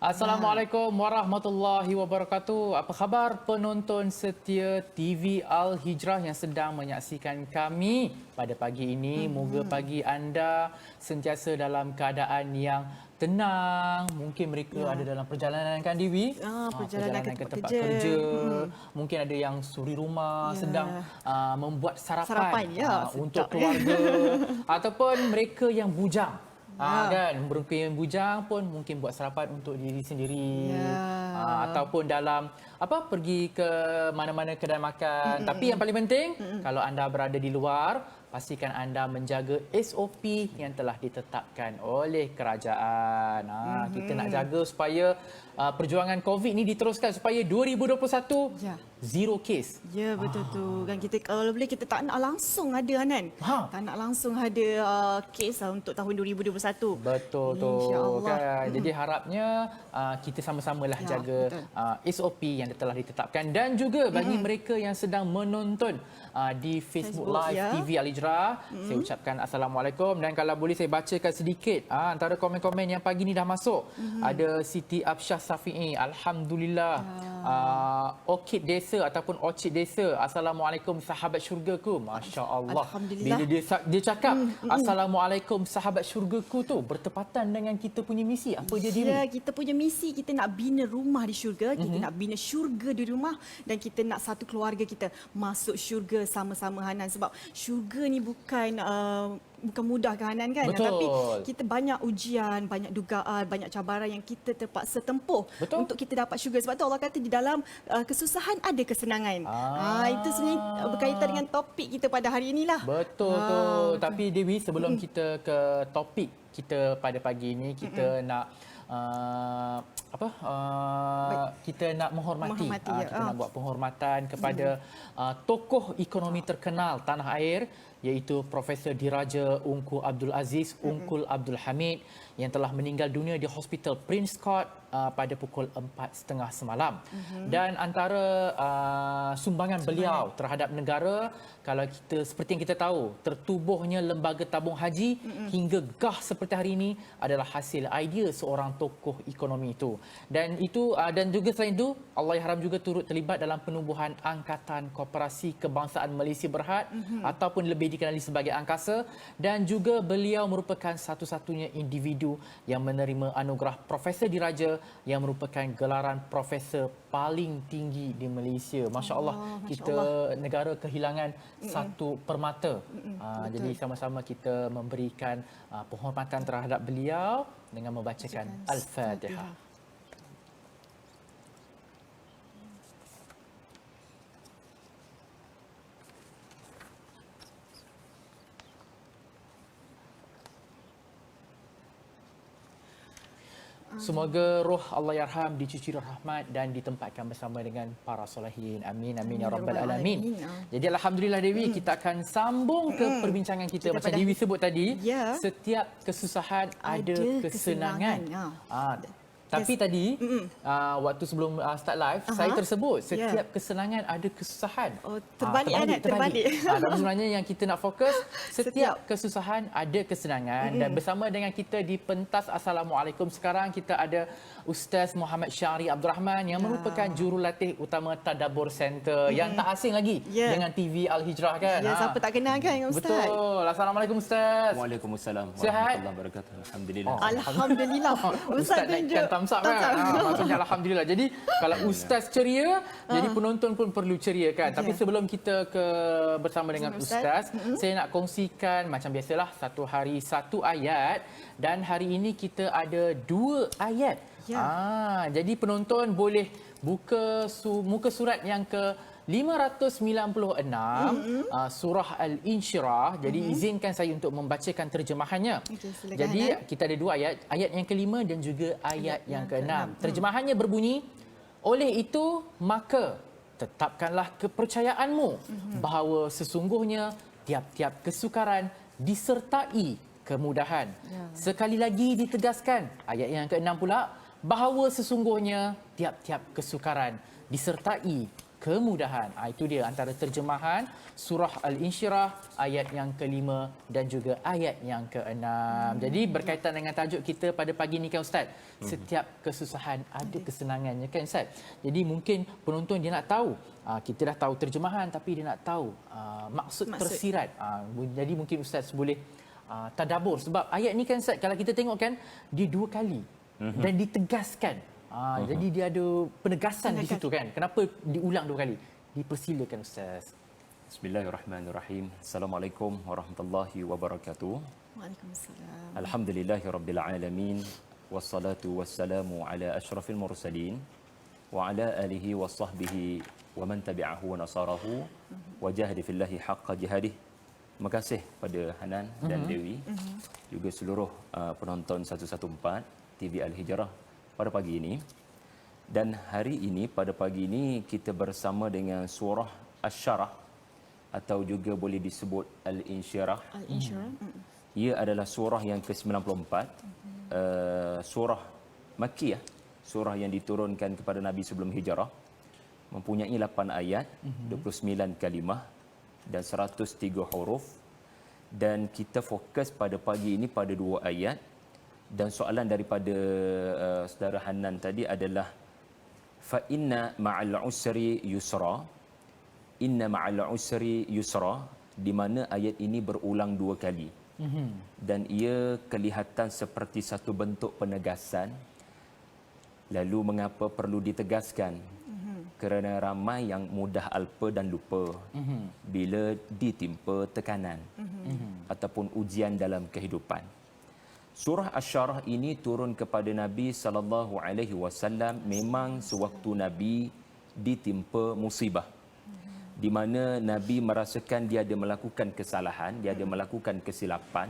Assalamualaikum warahmatullahi wabarakatuh. Apa khabar penonton setia TV Al Hijrah yang sedang menyaksikan kami pada pagi ini? Moga pagi anda sentiasa dalam keadaan yang tenang. Mungkin mereka ada dalam perjalanan kan Dewi? Perjalanan ke tempat kerja. Mungkin ada yang suri rumah sedang membuat sarapan, untuk keluarga ataupun mereka yang bujang. Kan mereka yang bujang pun mungkin buat sarapan untuk diri sendiri ataupun dalam pergi ke mana-mana kedai makan. Tapi yang paling penting kalau anda berada di luar, pastikan anda menjaga SOP yang telah ditetapkan oleh kerajaan. Kita nak jaga supaya perjuangan COVID ni diteruskan supaya 2021 zero case. Ya, betul tu. Kan kita kalau boleh kita tak nak langsung ada kan. Tak nak langsung ada kes untuk tahun 2021. Betul tu kan. Jadi harapnya kita sama-samalah jaga SOP yang telah ditetapkan dan juga bagi mereka yang sedang menonton di Facebook Live TV Al Hijrah, saya ucapkan Assalamualaikum dan kalau boleh saya bacakan sedikit antara komen-komen yang pagi ni dah masuk. Ada Siti Absyah Safi'i, Alhamdulillah. Orchid Desa ataupun Orchid Desa, Assalamualaikum sahabat syurgaku. Masya Allah. Bila dia cakap Assalamualaikum sahabat syurgaku tu bertepatan dengan kita punya misi. Apa dia diri? Ya, kita punya misi, kita nak bina rumah di syurga, kita nak bina syurga di rumah dan kita nak satu keluarga kita masuk syurga sama-sama Hanan. Sebab syurga ni bukan mudah ke Hanan kan? Betul. Tapi kita banyak ujian, banyak dugaan, banyak cabaran yang kita terpaksa tempuh untuk kita dapat syurga. Sebab tu Allah kata di dalam kesusahan ada kesenangan. Itu sebenarnya berkaitan dengan topik kita pada hari inilah. Betul tu. Tapi Dewi, sebelum kita ke topik kita pada pagi ini, kita nak kita nak menghormati. Kita nak buat penghormatan kepada tokoh ekonomi terkenal tanah air, iaitu Profesor Diraja Ungku Abdul Aziz Ungkul Abdul Hamid yang telah meninggal dunia di Hospital Prince Court pada pukul 4.30 semalam. Dan antara sumbangan beliau terhadap negara, kalau kita seperti yang kita tahu, tertubuhnya lembaga tabung haji hingga gah seperti hari ini adalah hasil idea seorang tokoh ekonomi itu. Dan juga selain itu, Allahyarham juga turut terlibat dalam penubuhan Angkatan Koperasi Kebangsaan Malaysia Berhad ataupun lebih dikenali sebagai Angkasa, dan juga beliau merupakan satu-satunya individu yang menerima anugerah Profesor Diraja yang merupakan gelaran profesor paling tinggi di Malaysia. Masya Allah, kita negara kehilangan satu permata. Jadi sama-sama kita memberikan penghormatan terhadap beliau dengan membacakan Al-Fatihah. Semoga roh Allahyarham dicuci rahmat dan ditempatkan bersama dengan para solehin. Amin, amin ya rabbal alamin. Jadi alhamdulillah Dewi, kita akan sambung ke perbincangan kita. Macam Dewi sebut tadi, setiap kesusahan ada kesenangan. Tapi tadi waktu sebelum start live, saya tersebut setiap kesenangan ada kesusahan. Terbalik. Tapi sebenarnya yang kita nak fokus, setiap kesusahan ada kesenangan. Dan bersama dengan kita di pentas Assalamualaikum sekarang, kita ada Ustaz Muhammad Syahri Abdul Rahman yang merupakan jurulatih utama Tadabbur Center yang tak asing lagi dengan TV Al Hijrah kan. Siapa tak kenal kan dengan Ustaz? Betul. Assalamualaikum Ustaz. Waalaikumsalam Sihat? warahmatullahi wabarakatuh. Alhamdulillah. Alhamdulillah. Ustaz naikkan thumbs up kan. Maksudnya alhamdulillah. Jadi kalau Ustaz ceria, jadi penonton pun perlu ceria kan. Tapi sebelum kita bersama dengan Ustaz, saya nak kongsikan macam biasalah, satu hari satu ayat, dan hari ini kita ada 2 ayat. Jadi penonton boleh buka muka surat yang ke 596 surah Al-Insyirah. Jadi izinkan saya untuk membacakan terjemahannya. Jadi kita ada 2 ayat, ayat yang ke-5 dan juga ayat yang ke-6. Terjemahannya berbunyi, oleh itu maka tetapkanlah kepercayaanmu bahawa sesungguhnya tiap-tiap kesukaran disertai kemudahan. Sekali lagi ditegaskan, ayat yang ke-6 pula, bahawa sesungguhnya tiap-tiap kesukaran disertai kemudahan. Itu dia antara terjemahan surah Al-Insyirah ayat yang ke-5 dan juga ayat yang ke-6. Jadi berkaitan dengan tajuk kita pada pagi ni kan Ustaz. Setiap kesusahan ada kesenangannya kan Ustaz. Jadi mungkin penonton dia nak tahu, kita dah tahu terjemahan tapi dia nak tahu maksud tersirat. Jadi mungkin Ustaz boleh tadabbur sebab ayat ni kan Ustaz kalau kita tengok kan dia 2 kali dan ditegaskan. Jadi dia ada penegasan di situ kan. Kenapa diulang 2 kali? Dipersilakan Ustaz. Bismillahirrahmanirrahim. Assalamualaikum warahmatullahi wabarakatuh. Waalaikumsalam. Alhamdulillahirabbil alamin wassalatu wassalamu ala asyrafil mursalin wa ala alihi wasahbihi wa man tabi'ahu wa nasarahu wa jahada fillahi haqqa jihadih. Terima kasih pada Hanan dan Dewi juga seluruh penonton 114 TV Al-Hijrah pada pagi ini. Dan hari ini pada pagi ini kita bersama dengan surah Asy-Syarah atau juga boleh disebut Al-Insyirah. Al-Insyirah. Ia adalah surah yang ke-94, surah Makkiyah, surah yang diturunkan kepada Nabi sebelum hijrah. Mempunyai 8 ayat, 29 kalimah dan 103 huruf. Dan kita fokus pada pagi ini pada 2 ayat. Dan soalan daripada saudara Hanan tadi adalah fa inna ma'al usri yusra. Inna ma'al usri yusra, di mana ayat ini berulang 2 kali. Dan ia kelihatan seperti satu bentuk penegasan. Lalu mengapa perlu ditegaskan? Kerana ramai yang mudah alpa dan lupa bila ditimpa tekanan ataupun ujian dalam kehidupan. Surah Asy-Syarah ini turun kepada Nabi sallallahu alaihi wasallam memang sewaktu Nabi ditimpa musibah, di mana Nabi merasakan dia ada melakukan kesalahan, dia ada melakukan kesilapan.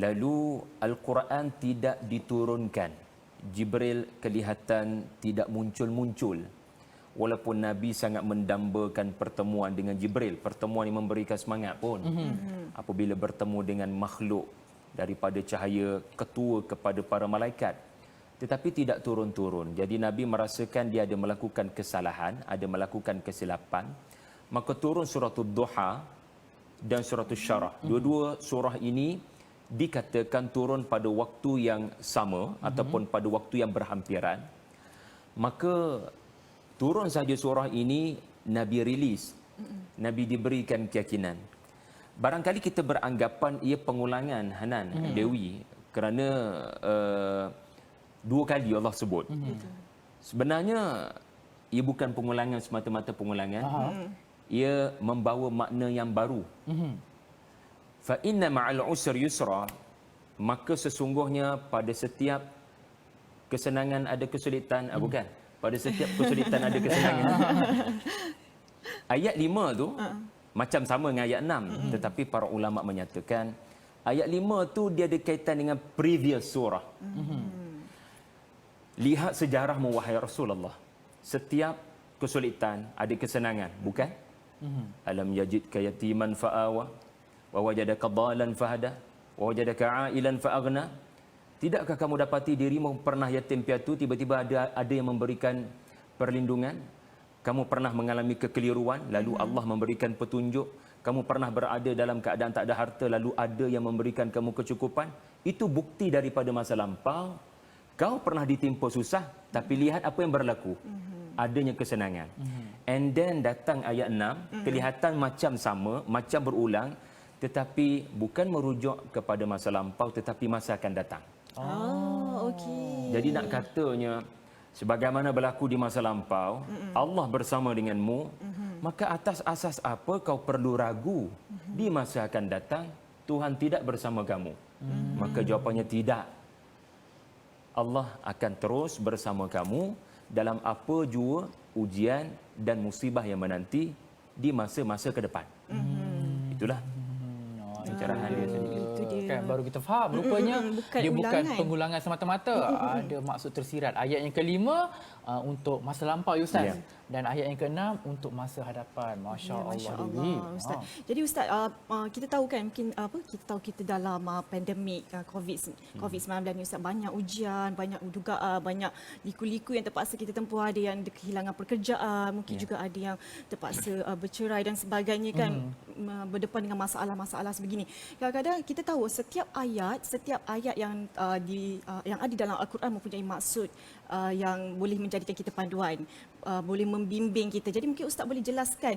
Lalu Al-Quran tidak diturunkan. Jibril kelihatan tidak muncul-muncul. Walaupun Nabi sangat mendambakan pertemuan dengan Jibril, pertemuan yang memberikan semangat pun. Apabila bertemu dengan makhluk daripada cahaya ketua kepada para malaikat, tetapi tidak turun-turun. Jadi Nabi merasakan dia ada melakukan kesalahan, ada melakukan kesilapan, maka turun surah Ad-Duha dan surah Asy-Syarah. Dua-dua surah ini dikatakan turun pada waktu yang sama ataupun pada waktu yang berhampiran. Maka turun saja surah ini Nabi rilis, Nabi diberikan keyakinan. Barangkali kita beranggapan ia pengulangan Hanan, Dewi, kerana 2 kali Allah sebut. Sebenarnya ia bukan pengulangan semata-mata pengulangan. Ia membawa makna yang baru. Fa inna ma'al usri yusra, maka sesungguhnya pada setiap kesenangan ada kesulitan. Bukan, pada setiap kesulitan ada kesenangan. Ayat 5 tu macam sama dengan ayat 6, tetapi para ulama menyatakan ayat 5 tu dia ada kaitan dengan previous surah. Lihat sejarahmu wahai Rasulullah. Setiap kesulitan ada kesenangan, bukan? Alam yajidka yatiman fa'awa wa wajadaka dhalan fahada wa wajadaka 'ailan fa'aghna. Tidakkah kamu dapati dirimu pernah yatim piatu, tiba-tiba ada yang memberikan perlindungan? Kamu pernah mengalami kekeliruan, lalu Allah memberikan petunjuk. Kamu pernah berada dalam keadaan tak ada harta, lalu ada yang memberikan kamu kecukupan. Itu bukti daripada masa lampau. Kau pernah ditimpa susah, tapi lihat apa yang berlaku. Adanya kesenangan. And then datang ayat 6, kelihatan macam sama, macam berulang, tetapi bukan merujuk kepada masa lampau, tetapi masa akan datang. Okey. Jadi nak katanya, sebagaimana berlaku di masa lampau, Allah bersama denganmu, maka atas asas apa kau perlu ragu di masa akan datang Tuhan tidak bersama kamu? Maka jawapannya tidak. Allah akan terus bersama kamu dalam apa jua ujian dan musibah yang menanti di masa-masa ke depan. Itulah pencerahan dia sedikit. Kan baru kita faham rupanya dia bukan pengulangan semata-mata, ada maksud tersirat. Ayat yang ke-5 untuk masa lampau Ustaz. Dan ayat yang ke-6 untuk masa hadapan. Masya Ya, Allah. Masya Dewi. Allah, Ustaz. Jadi Ustaz, kita tahu kan mungkin kita tahu kita dalam pandemik COVID-19 ni Ustaz, banyak ujian, banyak dugaan, banyak liku-liku yang terpaksa kita tempuh, ada yang kehilangan pekerjaan, mungkin juga ada yang terpaksa bercerai dan sebagainya kan, berdepan dengan masalah-masalah sebegini. Kadang-kadang kita tahu setiap ayat yang yang ada dalam Al-Quran mempunyai maksud yang boleh menjadikan kita panduan, boleh membimbing kita. Jadi mungkin Ustaz boleh jelaskan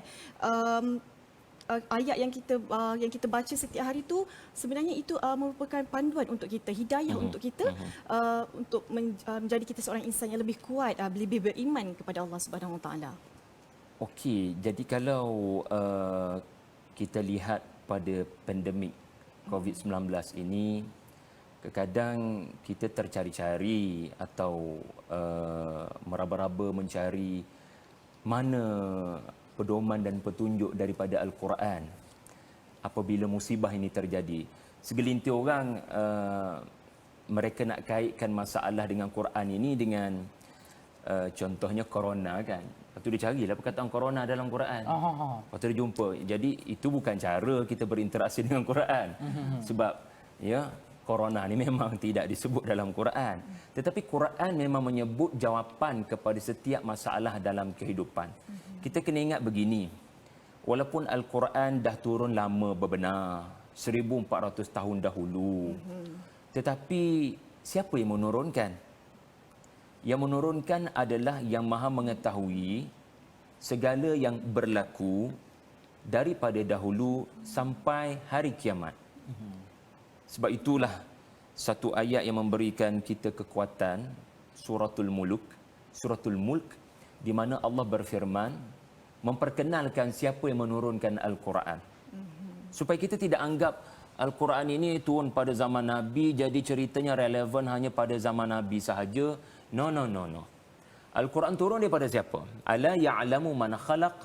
ayat yang kita baca setiap hari itu sebenarnya itu merupakan panduan untuk kita, hidayah untuk kita, untuk menjadi kita seorang insan yang lebih kuat, lebih beriman kepada Allah Subhanahu Wa Taala. Okey, jadi kalau kita lihat pada pandemik COVID-19 ini, kadang kita tercari-cari atau meraba-raba mencari mana pedoman dan petunjuk daripada Al-Quran apabila musibah ini terjadi. Segelintir orang mereka nak kaitkan masalah dengan Quran ini dengan contohnya corona kan. Lepas tu dia carilah perkataan corona dalam Quran. Lepas tu dia jumpa. Jadi itu bukan cara kita berinteraksi dengan Quran. Sebab ya corona ni memang tidak disebut dalam Quran. Tetapi Quran memang menyebut jawapan kepada setiap masalah dalam kehidupan. Kita kena ingat begini. Walaupun Al-Quran dah turun lama bebenar, 1400 tahun dahulu. Tetapi siapa yang menurunkan? Yang menurunkan adalah yang Maha mengetahui segala yang berlaku daripada dahulu sampai hari kiamat. Sebab itulah satu ayat yang memberikan kita kekuatan, Suratul Mulk, di mana Allah berfirman memperkenalkan siapa yang menurunkan Al-Quran. Supaya kita tidak anggap Al-Quran ini turun pada zaman Nabi, jadi ceritanya relevan hanya pada zaman Nabi sahaja. No. Al-Quran turun daripada siapa? Ala ya'lamu man khalaq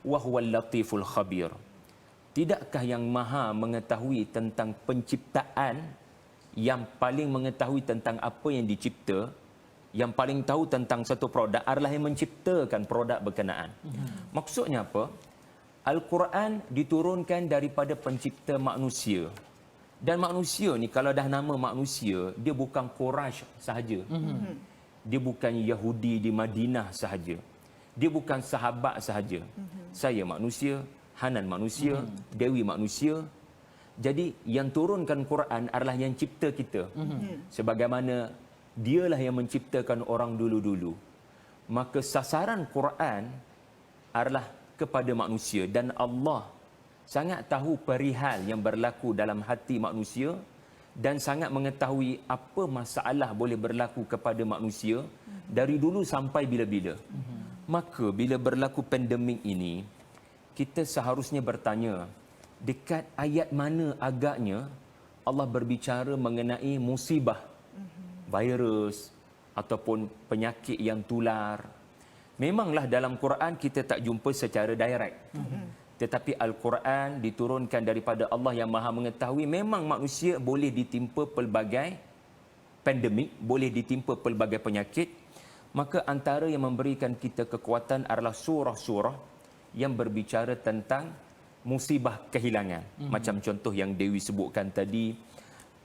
wa huwal latiful khabir. Tidakkah yang Maha mengetahui tentang penciptaan, yang paling mengetahui tentang apa yang dicipta, yang paling tahu tentang satu produk adalah yang menciptakan produk berkenaan. Maksudnya apa? Al-Quran diturunkan daripada pencipta manusia. Dan manusia ni kalau dah nama manusia, dia bukan Quraisy sahaja. Dia bukan Yahudi di Madinah sahaja. Dia bukan sahabat sahaja. Saya manusia, Hanan manusia, Dewi manusia. Jadi yang turunkan Quran adalah yang cipta kita. Sebagaimana dialah yang menciptakan orang dulu-dulu. Maka sasaran Quran adalah kepada manusia. Dan Allah sangat tahu perihal yang berlaku dalam hati manusia dan sangat mengetahui apa masalah boleh berlaku kepada manusia dari dulu sampai bila-bila. Maka bila berlaku pandemik ini, kita seharusnya bertanya, dekat ayat mana agaknya Allah berbicara mengenai musibah, virus ataupun penyakit yang tular. Memanglah dalam Quran kita tak jumpa secara direct. Tetapi Al-Quran diturunkan daripada Allah yang Maha mengetahui. Memang manusia boleh ditimpa pelbagai pandemik, boleh ditimpa pelbagai penyakit. Maka antara yang memberikan kita kekuatan adalah surah-surah yang berbicara tentang musibah kehilangan. Macam contoh yang Dewi sebutkan tadi,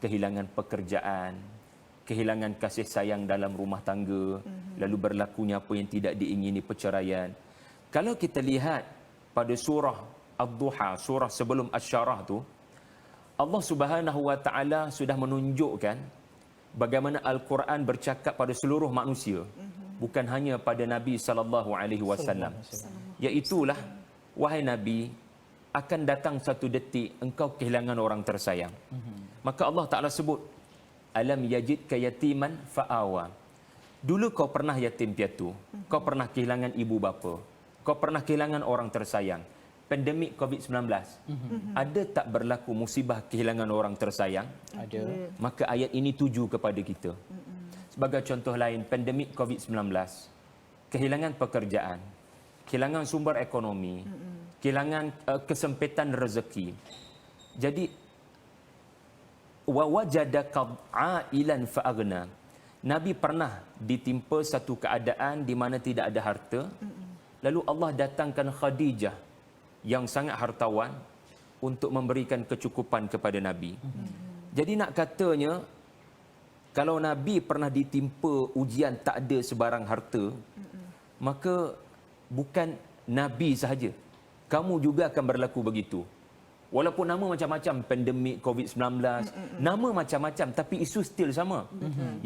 kehilangan pekerjaan, kehilangan kasih sayang dalam rumah tangga, lalu berlakunya apa yang tidak diingini, perceraian. Kalau kita lihat pada surah Ad-Duha, surah sebelum Asy-Syarah tu, Allah Subhanahu Wa Taala sudah menunjukkan bagaimana Al-Quran bercakap pada seluruh manusia, bukan hanya pada Nabi sallallahu alaihi wasallam. Iaitulah, wahai Nabi, akan datang satu detik engkau kehilangan orang tersayang. Maka Allah Taala sebut, alam yajidka yatiman fa'awa. Dulu kau pernah yatim piatu, kau pernah kehilangan ibu bapa, kau pernah kehilangan orang tersayang. Pandemik COVID-19, ada tak berlaku musibah kehilangan orang tersayang? Ada. Maka ayat ini tuju kepada kita. Sebagai contoh lain, pandemik COVID-19, kehilangan pekerjaan, kehilangan sumber ekonomi, kehilangan kesempitan rezeki. Jadi wa wajadaka ailan fa'aghna. Nabi pernah ditimpa satu keadaan di mana tidak ada harta, Lalu Allah datangkan Khadijah yang sangat hartawan untuk memberikan kecukupan kepada Nabi. Jadi nak katanya, kalau Nabi pernah ditimpa ujian tak ada sebarang harta, maka bukan Nabi sahaja, kamu juga akan berlaku begitu. Walaupun nama macam-macam, pandemik COVID-19, nama macam-macam, tapi isu still sama.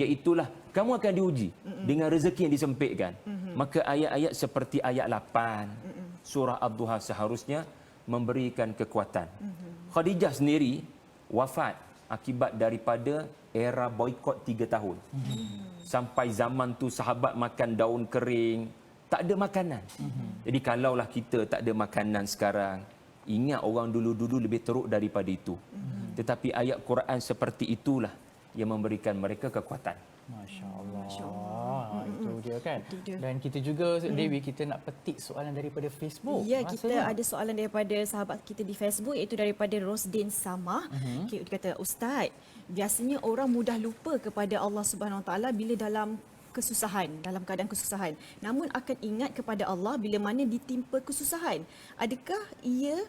Iaitulah, kamu akan diuji dengan rezeki yang disempitkan. Maka ayat-ayat seperti ayat 8, surah Ad-Duha seharusnya memberikan kekuatan. Khadijah sendiri wafat akibat daripada era boikot 3 tahun. Sampai zaman tu sahabat makan daun kering, tak ada makanan. Jadi kalaulah kita tak ada makanan sekarang, ingat orang dulu-dulu lebih teruk daripada itu. Tetapi ayat Quran seperti itulah yang memberikan mereka kekuatan. Masya Allah. Itu dia kan. Dan kita juga, Dewi, kita nak petik soalan daripada Facebook. Ya, kita ada soalan daripada sahabat kita di Facebook, iaitu daripada Rosdin Samah. Okay, dia kata, Ustaz, biasanya orang mudah lupa kepada Allah Subhanahu Wa Taala bila dalam kesusahan, dalam keadaan kesusahan. Namun akan ingat kepada Allah bila mana ditimpa kesusahan. Adakah ia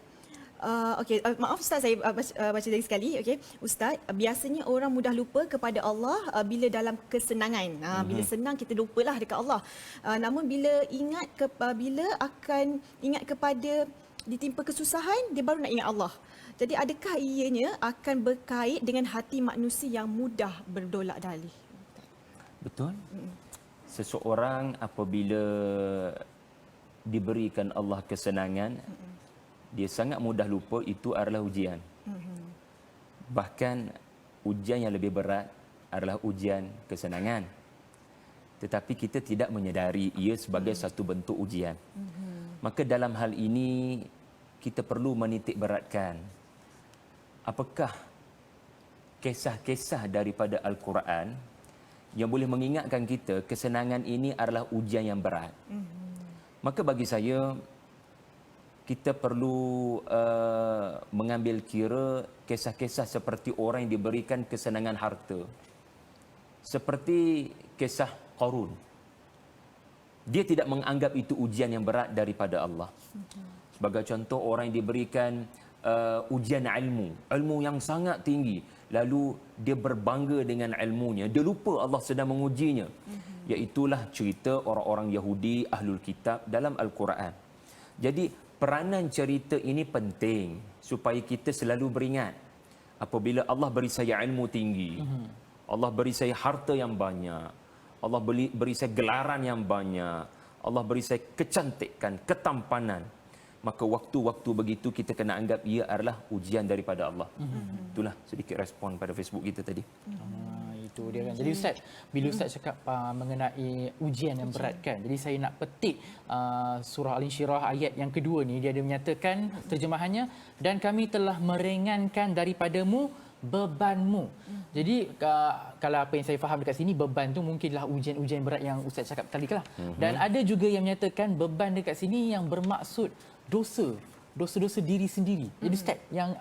maaf Ustaz, saya baca lagi sekali. Okey, Ustaz, biasanya orang mudah lupa kepada Allah bila dalam kesenangan. Bila senang kita lupalah dekat Allah. Namun bila bila akan ingat kepada ditimpa kesusahan, dia baru nak ingat Allah. Jadi adakah ianya akan berkait dengan hati manusia yang mudah berdolak-dalih? Betul. Seseorang apabila diberikan Allah kesenangan, dia sangat mudah lupa itu adalah ujian. Bahkan ujian yang lebih berat adalah ujian kesenangan. Tetapi kita tidak menyedari ia sebagai satu bentuk ujian. Maka dalam hal ini kita perlu menitik beratkan, apakah kisah-kisah daripada Al-Quran yang boleh mengingatkan kita kesenangan ini adalah ujian yang berat. Maka bagi saya, kita perlu mengambil kira kisah-kisah seperti orang yang diberikan kesenangan harta. Seperti kisah Qarun. Dia tidak menganggap itu ujian yang berat daripada Allah. Sebagai contoh, orang yang diberikan ujian ilmu yang sangat tinggi, lalu dia berbangga dengan ilmunya, dia lupa Allah sedang mengujinya. Iaitulah cerita orang-orang Yahudi Ahlul Kitab dalam Al-Quran. Jadi peranan cerita ini penting supaya kita selalu beringat, apabila Allah beri saya ilmu tinggi, Allah beri saya harta yang banyak, Allah beri saya gelaran yang banyak, Allah beri saya kecantikan, ketampanan, maka waktu-waktu begitu kita kena anggap ia adalah ujian daripada Allah. Itulah sedikit respon pada Facebook kita tadi. Itu dia kan. Jadi Ustaz, bila Ustaz cakap mengenai ujian yang berat kan, jadi saya nak petik surah Al-Insyirah ayat yang kedua ni, dia ada menyatakan terjemahannya, dan kami telah meringankan daripadamu bebanmu. Jadi kalau apa yang saya faham dekat sini, beban tu mungkinlah ujian-ujian berat yang Ustaz cakap tadi lah. Dan ada juga yang menyatakan beban dekat sini yang bermaksud dosa-dosa diri sendiri. Jadi Ustaz, yang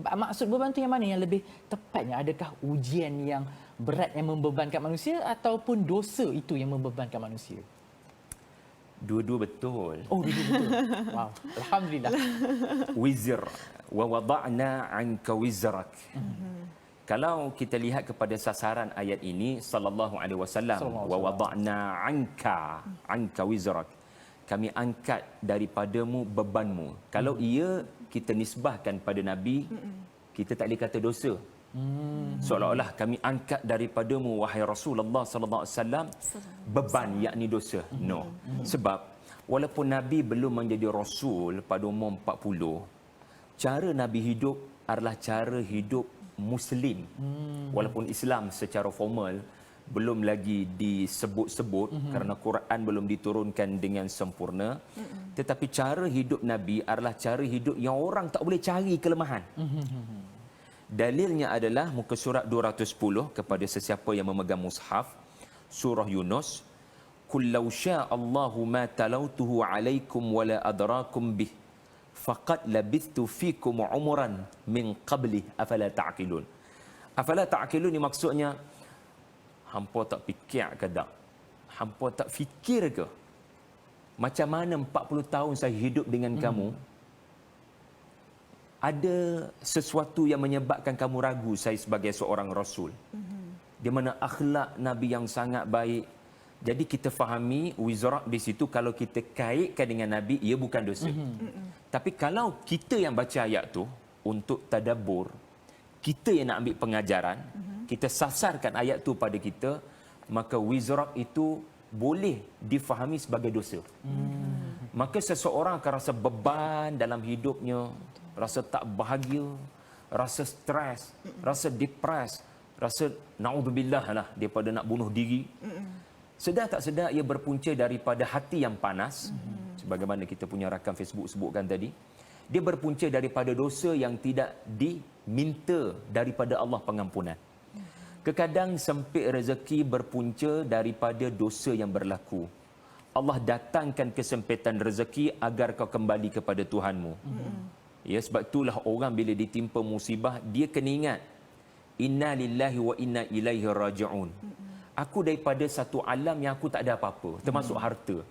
maksud beban tu yang mana yang lebih tepatnya? Adakah ujian yang berat yang membebankan manusia ataupun dosa itu yang membebankan manusia? Dua-dua betul. Oh, dua-dua betul. Wow, alhamdulillah. Wizr wa wada'na 'anka wizrak. Kalau kita lihat kepada sasaran ayat ini, sallallahu alaihi wasallam, wa wada'na 'anka wizrak. Kami angkat daripadamu bebanmu. Kalau ia kita nisbahkan pada Nabi, kita tak boleh kata dosa. Seolah-olah kami angkat daripadamu wahai Rasulullah sallallahu alaihi wasallam beban, yakni dosa. No. Sebab walaupun Nabi belum menjadi rasul pada umur 40, cara Nabi hidup adalah cara hidup Muslim. Walaupun Islam secara formal belum lagi disebut-sebut kerana Quran belum diturunkan dengan sempurna, tetapi cara hidup Nabi adalah cara hidup yang orang tak boleh cari kelemahan. Dalilnya adalah muka surat 210 kepada sesiapa yang memegang mushaf, surah Yunus, "Qul law syaa Allahu ma talautuhu 'alaikum wa la adrakum bih faqad labithtu fikum umran min qabli afala ta'qilun." Afala ta'qilun ni maksudnya, hampa tak fikir ke tak? Hampa tak fikir ke macam mana 40 tahun saya hidup dengan kamu, ada sesuatu yang menyebabkan kamu ragu saya sebagai seorang Rasul. Di mana akhlak Nabi yang sangat baik. Jadi kita fahami wizrak di situ kalau kita kaitkan dengan Nabi, ia bukan dosa. Tapi kalau kita yang baca ayat tu untuk tadabbur, kita yang nak ambil pengajaran, kita sasarkan ayat tu pada kita, maka wizrak itu boleh difahami sebagai dosa. Maka seseorang akan rasa beban dalam hidupnya, rasa tak bahagia, rasa stres, rasa depres, rasa naudzubillah lah daripada nak bunuh diri. Sedar tak sedar ia berpunca daripada hati yang panas. Sebagaimana kita punya rakam Facebook sebutkan tadi, dia berpunca daripada dosa yang tidak diminta daripada Allah pengampunan. Kadang sempit rezeki berpunca daripada dosa yang berlaku. Allah datangkan kesempitan rezeki agar kau kembali kepada Tuhanmu. Ya, sebab itulah orang bila ditimpa musibah, dia kena ingat, inna lillahi wa inna ilaihi raji'un. Aku daripada satu alam yang aku tak ada apa-apa, termasuk harta.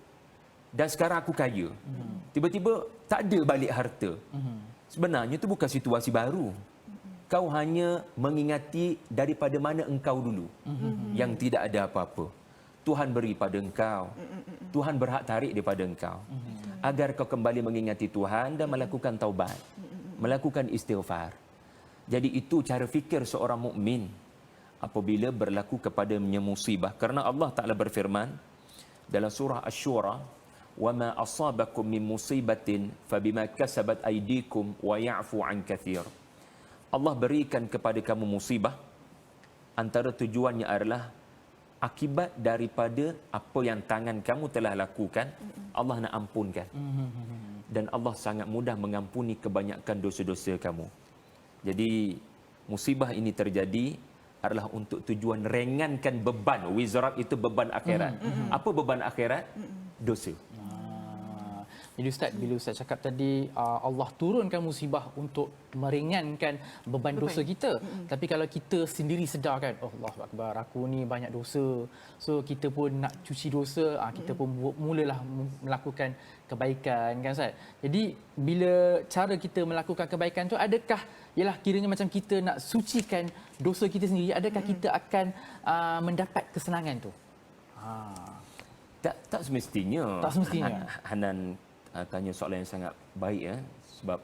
Dan sekarang aku kaya. Tiba-tiba tak ada balik harta. Sebenarnya itu bukan situasi baru. Kau hanya mengingati daripada mana engkau dulu, yang tidak ada apa-apa. Tuhan beri pada engkau. Tuhan berhak tarik daripada engkau. Agar kau kembali mengingati Tuhan dan melakukan taubat. Melakukan istighfar. Jadi itu cara fikir seorang mukmin apabila berlaku kepadanya musibah. Kerana Allah Ta'ala berfirman dalam surah Asy-Syura, وَمَا أَصَابَكُم مِّن مُّصِيبَةٍ فَبِمَا كَسَبَتْ أَيْدِيكُمْ وَيَعْفُو عَن كَثِيرٍ. Allah berikan kepada kamu musibah, antara tujuannya adalah akibat daripada apa yang tangan kamu telah lakukan, Allah nak ampunkan. Dan Allah sangat mudah mengampuni kebanyakan dosa-dosa kamu. Jadi musibah ini terjadi adalah untuk tujuan ringankan beban. Wizrak itu beban akhirat. Apa beban akhirat? Dosa. Jadi Ustaz, bila Ustaz cakap tadi Allah turunkan musibah untuk meringankan beban dosa kita. Tapi kalau kita sendiri sedar kan, oh Allahu Akbar, aku ni banyak dosa. So kita pun nak cuci dosa, kita pun mulalah melakukan kebaikan kan Ustaz. Jadi bila cara kita melakukan kebaikan tu, adakah ialah kiranya macam kita nak sucikan dosa kita sendiri, adakah kita akan mendapat kesenangan tu? Tak semestinya. Tak semestinya. Hanan tanya soalan yang sangat baik ya, sebab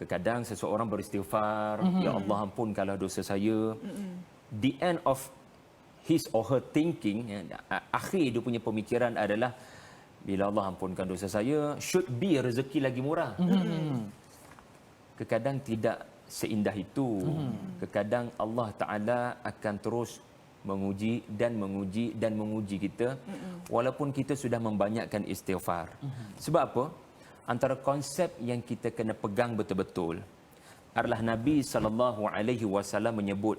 kadang seseorang beristighfar, ya Allah ampunkanlah dosa saya. The end of his or her thinking, akhir dia punya pemikiran adalah bila Allah ampunkan dosa saya, should be rezeki lagi murah. Kadang tidak seindah itu. Kadang Allah Ta'ala akan terus menguji dan menguji dan menguji kita walaupun kita sudah membanyakkan istighfar. Sebab apa? Antara konsep yang kita kena pegang betul-betul adalah Nabi SAW menyebut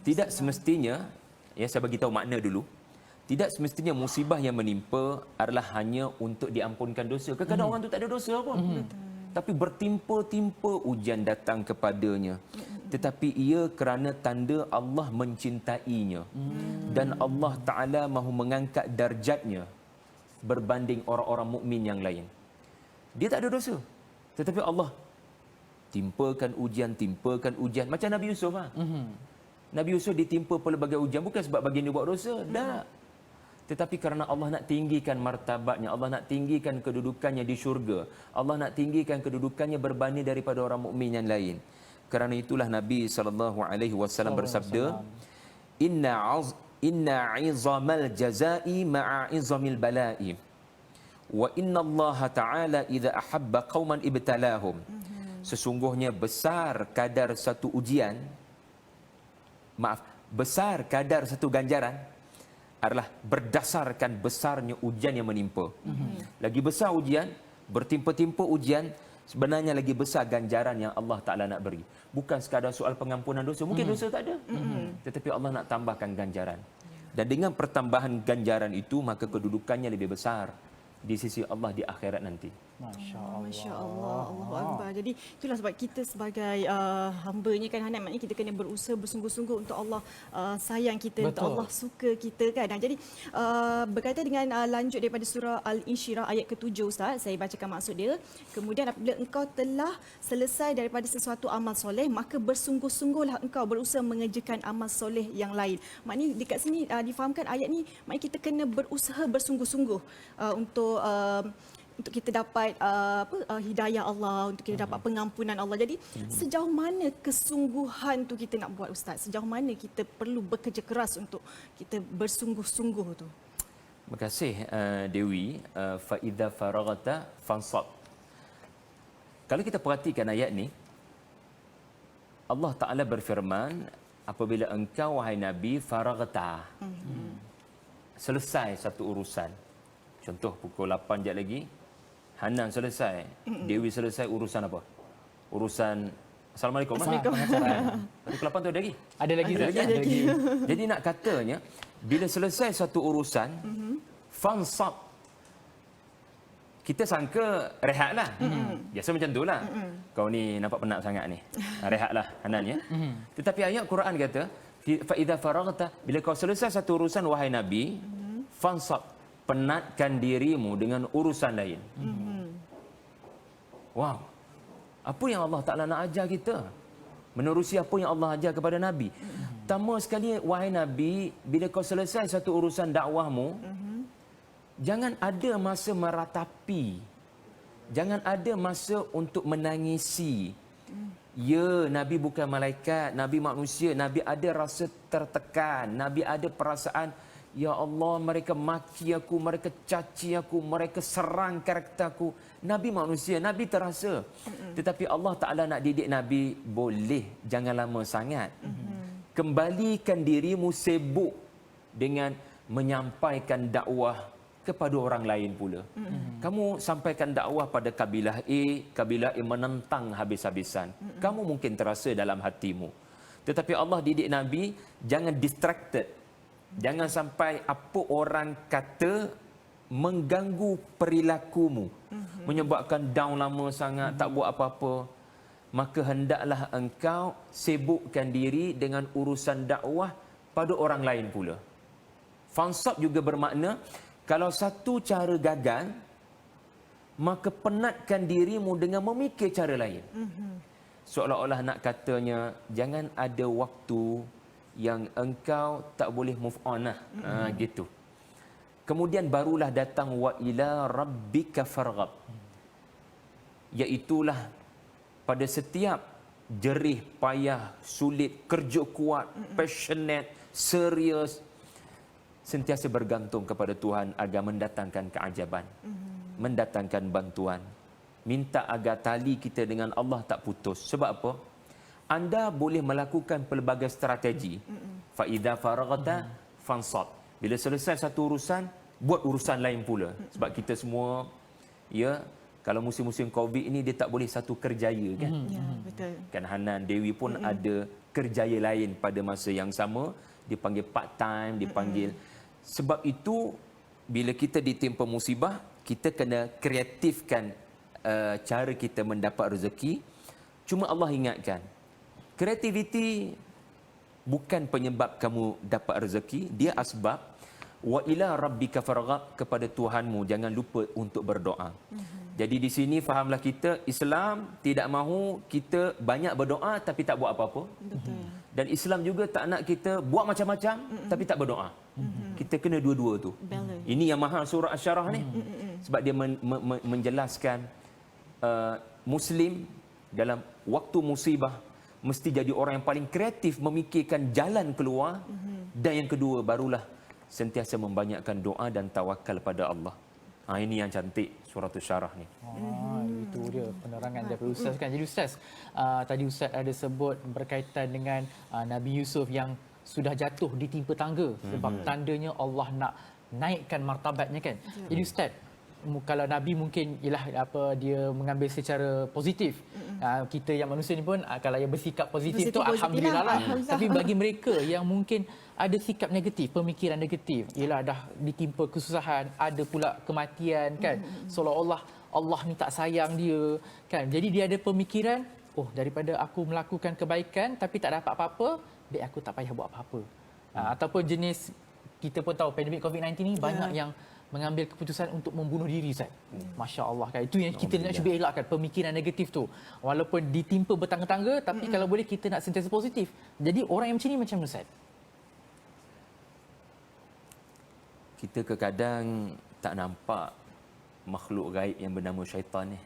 tidak semestinya, ya saya bagi tahu makna dulu, tidak semestinya musibah yang menimpa adalah hanya untuk diampunkan dosa. Kadang-kadang orang tu tak ada dosa apa. Tapi bertimpa-timpa ujian datang kepadanya. Tetapi ia kerana tanda Allah mencintainya. Dan Allah Ta'ala mahu mengangkat darjatnya berbanding orang-orang mukmin yang lain. Dia tak ada dosa. Tetapi Allah timpakan ujian. Macam Nabi Yusuf. Nabi Yusuf ditimpa pelbagai ujian. Bukan sebab baginda buat dosa. Tak. Tetapi kerana Allah nak tinggikan martabatnya, Allah nak tinggikan kedudukannya di syurga, Allah nak tinggikan kedudukannya berbanding daripada orang mukmin yang lain. Kerana itulah Nabi SAW bersabda, Inna 'izamal jazai ma'a 'izamil bala'i. Wa inna Allah Ta'ala idza ahabba qauman ibtalahum. Sesungguhnya besar kadar satu ganjaran adalah berdasarkan besarnya ujian yang menimpa. Lagi besar ujian, bertimpa-timpa ujian, sebenarnya lagi besar ganjaran yang Allah Ta'ala nak beri. Bukan sekadar soal pengampunan dosa. Mungkin dosa tak ada. Tetapi Allah nak tambahkan ganjaran. Dan dengan pertambahan ganjaran itu, maka kedudukannya lebih besar di sisi Allah di akhirat nanti. Masya Allah. Masya Allah. Allahu Akbar. Jadi itulah sebab kita sebagai hamba-Nya kan Hanan, maknanya kita kena berusaha bersungguh-sungguh untuk Allah sayang kita, untuk Allah suka kita kan. Jadi berkaitan dengan lanjut daripada surah Al-Insyirah ayat ke-7 Ustaz, saya bacakan maksud dia. Kemudian apabila engkau telah selesai daripada sesuatu amal soleh, maka bersungguh-sungguhlah engkau berusaha mengerjakan amal soleh yang lain. Maknanya dekat sini difahamkan ayat ni, maknanya kita kena berusaha bersungguh-sungguh untuk kita dapat hidayah Allah, untuk kita dapat pengampunan Allah. Jadi sejauh mana kesungguhan tu kita nak buat Ustaz? Sejauh mana kita perlu bekerja keras untuk kita bersungguh-sungguh tu? Terima kasih Dewi. Fa idza faraghta fansab. Kalau kita perhatikan ayat ni, Allah Taala berfirman, apabila engkau wahai Nabi faraghta, selesai satu urusan. Contoh pukul 8 jap lagi Hanan selesai, Dewi selesai, urusan apa? Urusan Assalamualaikum. Assalamualaikum. Pukul 8 tu ada lagi? Ada lagi. Jadi nak katanya, bila selesai satu urusan, fansab, kita sangka rehatlah. Biasa macam itulah. Kau ni nampak penat sangat ni. Rehatlah Hanan ya. Tetapi ayat Quran kata, fa idza faraghta, bila kau selesai satu urusan wahai Nabi, fansab, penatkan dirimu dengan urusan lain. Wow. Apa yang Allah Ta'ala nak ajar kita? Menerusi apa yang Allah ajar kepada Nabi. Pertama sekali, wahai Nabi, bila kau selesai satu urusan dakwahmu, jangan ada masa meratapi. Jangan ada masa untuk menangisi. Ya, Nabi bukan malaikat, Nabi manusia, Nabi ada rasa tertekan, Nabi ada perasaan, ya Allah, mereka maki aku, mereka caci aku, mereka serang karakter aku. Nabi manusia, Nabi terasa. Tetapi Allah Ta'ala nak didik Nabi, boleh, jangan lama sangat. Kembalikan dirimu sibuk dengan menyampaikan dakwah kepada orang lain pula. Kamu sampaikan dakwah pada kabilah A menentang habis-habisan. Kamu mungkin terasa dalam hatimu. Tetapi Allah didik Nabi, jangan distracted. Jangan sampai apa orang kata mengganggu perilakumu, menyebabkan down lama sangat, tak buat apa-apa. Maka hendaklah engkau sibukkan diri dengan urusan dakwah pada orang lain pula. Fansab juga bermakna, kalau satu cara gagal, maka penatkan dirimu dengan memikir cara lain. Seolah-olah nak katanya, jangan ada waktu yang engkau tak boleh move on lah. Gitu. Kemudian barulah datang wa ila rabbika farghab. Iaitulah pada setiap jerih, payah, sulit, kerja kuat, passionate, serius, sentiasa bergantung kepada Tuhan agar mendatangkan keajaban, mendatangkan bantuan. Minta agar tali kita dengan Allah tak putus. Sebab apa? Anda boleh melakukan pelbagai strategi. Fa idza faraghta fansab. Bila selesai satu urusan, buat urusan lain pula. Sebab kita semua, ya, kalau musim-musim Covid ini dia tak boleh satu kerjaya kan. Ya, betul. Kan Hanan, Dewi pun ada kerjaya lain pada masa yang sama, dipanggil part time, dipanggil. Sebab itu bila kita ditimpa musibah, kita kena kreatifkan cara kita mendapat rezeki. Cuma Allah ingatkan, kreativiti bukan penyebab kamu dapat rezeki, dia asbab. Wa ila rabbika farghab, kepada Tuhanmu jangan lupa untuk berdoa. Jadi di sini fahamlah kita, Islam tidak mahu kita banyak berdoa tapi tak buat apa-apa. Dan Islam juga tak nak kita buat macam-macam tapi tak berdoa. Kita kena dua-dua tu. Ini yang mahal surah Asy-Syarah ni. Sebab dia menjelaskan Muslim dalam waktu musibah mesti jadi orang yang paling kreatif memikirkan jalan keluar. Dan yang kedua, barulah sentiasa membanyakkan doa dan tawakal pada Allah. Ini yang cantik surah Asy-Syarah ni. Itu dia penerangan daripada Ustaz kan. Jadi Ustaz, tadi Ustaz ada sebut berkaitan dengan Nabi Yusuf yang sudah jatuh ditimpa tangga sebab tandanya Allah nak naikkan martabatnya kan. Jadi Ustaz, kalau Nabi mungkin ialah dia mengambil secara positif. Kita yang manusia ni pun kalau yang bersikap positif tu alhamdulillah lah. Tapi bagi mereka yang mungkin ada sikap negatif, pemikiran negatif, ialah dah ditimpa kesusahan, ada pula kematian kan. Seolah-olah Allah ni tak sayang dia kan. Jadi dia ada pemikiran, oh daripada aku melakukan kebaikan tapi tak dapat apa-apa, baik aku tak payah buat apa-apa. Ataupun jenis kita pun tahu pandemik COVID-19 ni banyak yang mengambil keputusan untuk membunuh diri, Ustaz. Masya Allah kan. Itu yang kita nak cuba elakkan, pemikiran negatif tu. Walaupun ditimpa bertangga-tangga, tapi kalau boleh kita nak sentiasa positif. Jadi orang yang macam ni macam mana, Ustaz? Kita kadang tak nampak makhluk gaib yang bernama syaitan ni.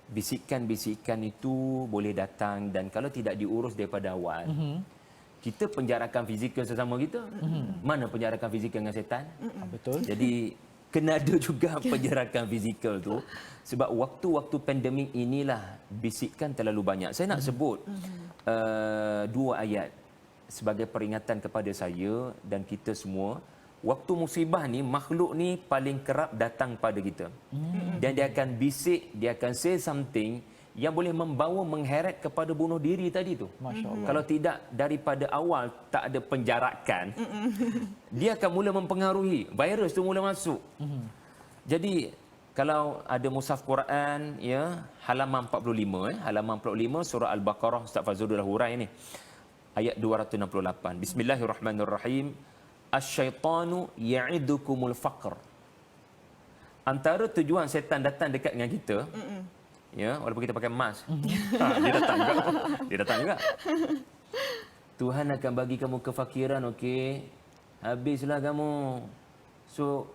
Bisikan-bisikan itu boleh datang dan kalau tidak diurus daripada awal, kita penjarakan fizikal sesama kita. Mana penjarakan fizikal dengan setan? Betul. Jadi kena ada juga penjarakan fizikal tu. Sebab waktu-waktu pandemik inilah bisikan terlalu banyak. Saya nak sebut 2 ayat sebagai peringatan kepada saya dan kita semua. Waktu musibah ni, makhluk ni paling kerap datang pada kita. Dan dia akan bisik, dia akan say something yang boleh membawa mengheret kepada bunuh diri tadi tu. Masya Allah. Kalau tidak daripada awal tak ada penjarakan, dia akan mula mempengaruhi. Virus tu mula masuk. Jadi kalau ada mushaf Quran, ya, halaman 45, halaman 45 surah Al-Baqarah, Ustaz Fazrul dah hurai ni. Ayat 268. Bismillahirrahmanirrahim. Asyaitanu ya'idukumul faqr. Antara tujuan setan datang dekat dengan kita, ya, walaupun kita pakai mask, dia datang juga. Dia datang juga. Tuhan akan bagi kamu kefakiran, okey? Habislah kamu. So,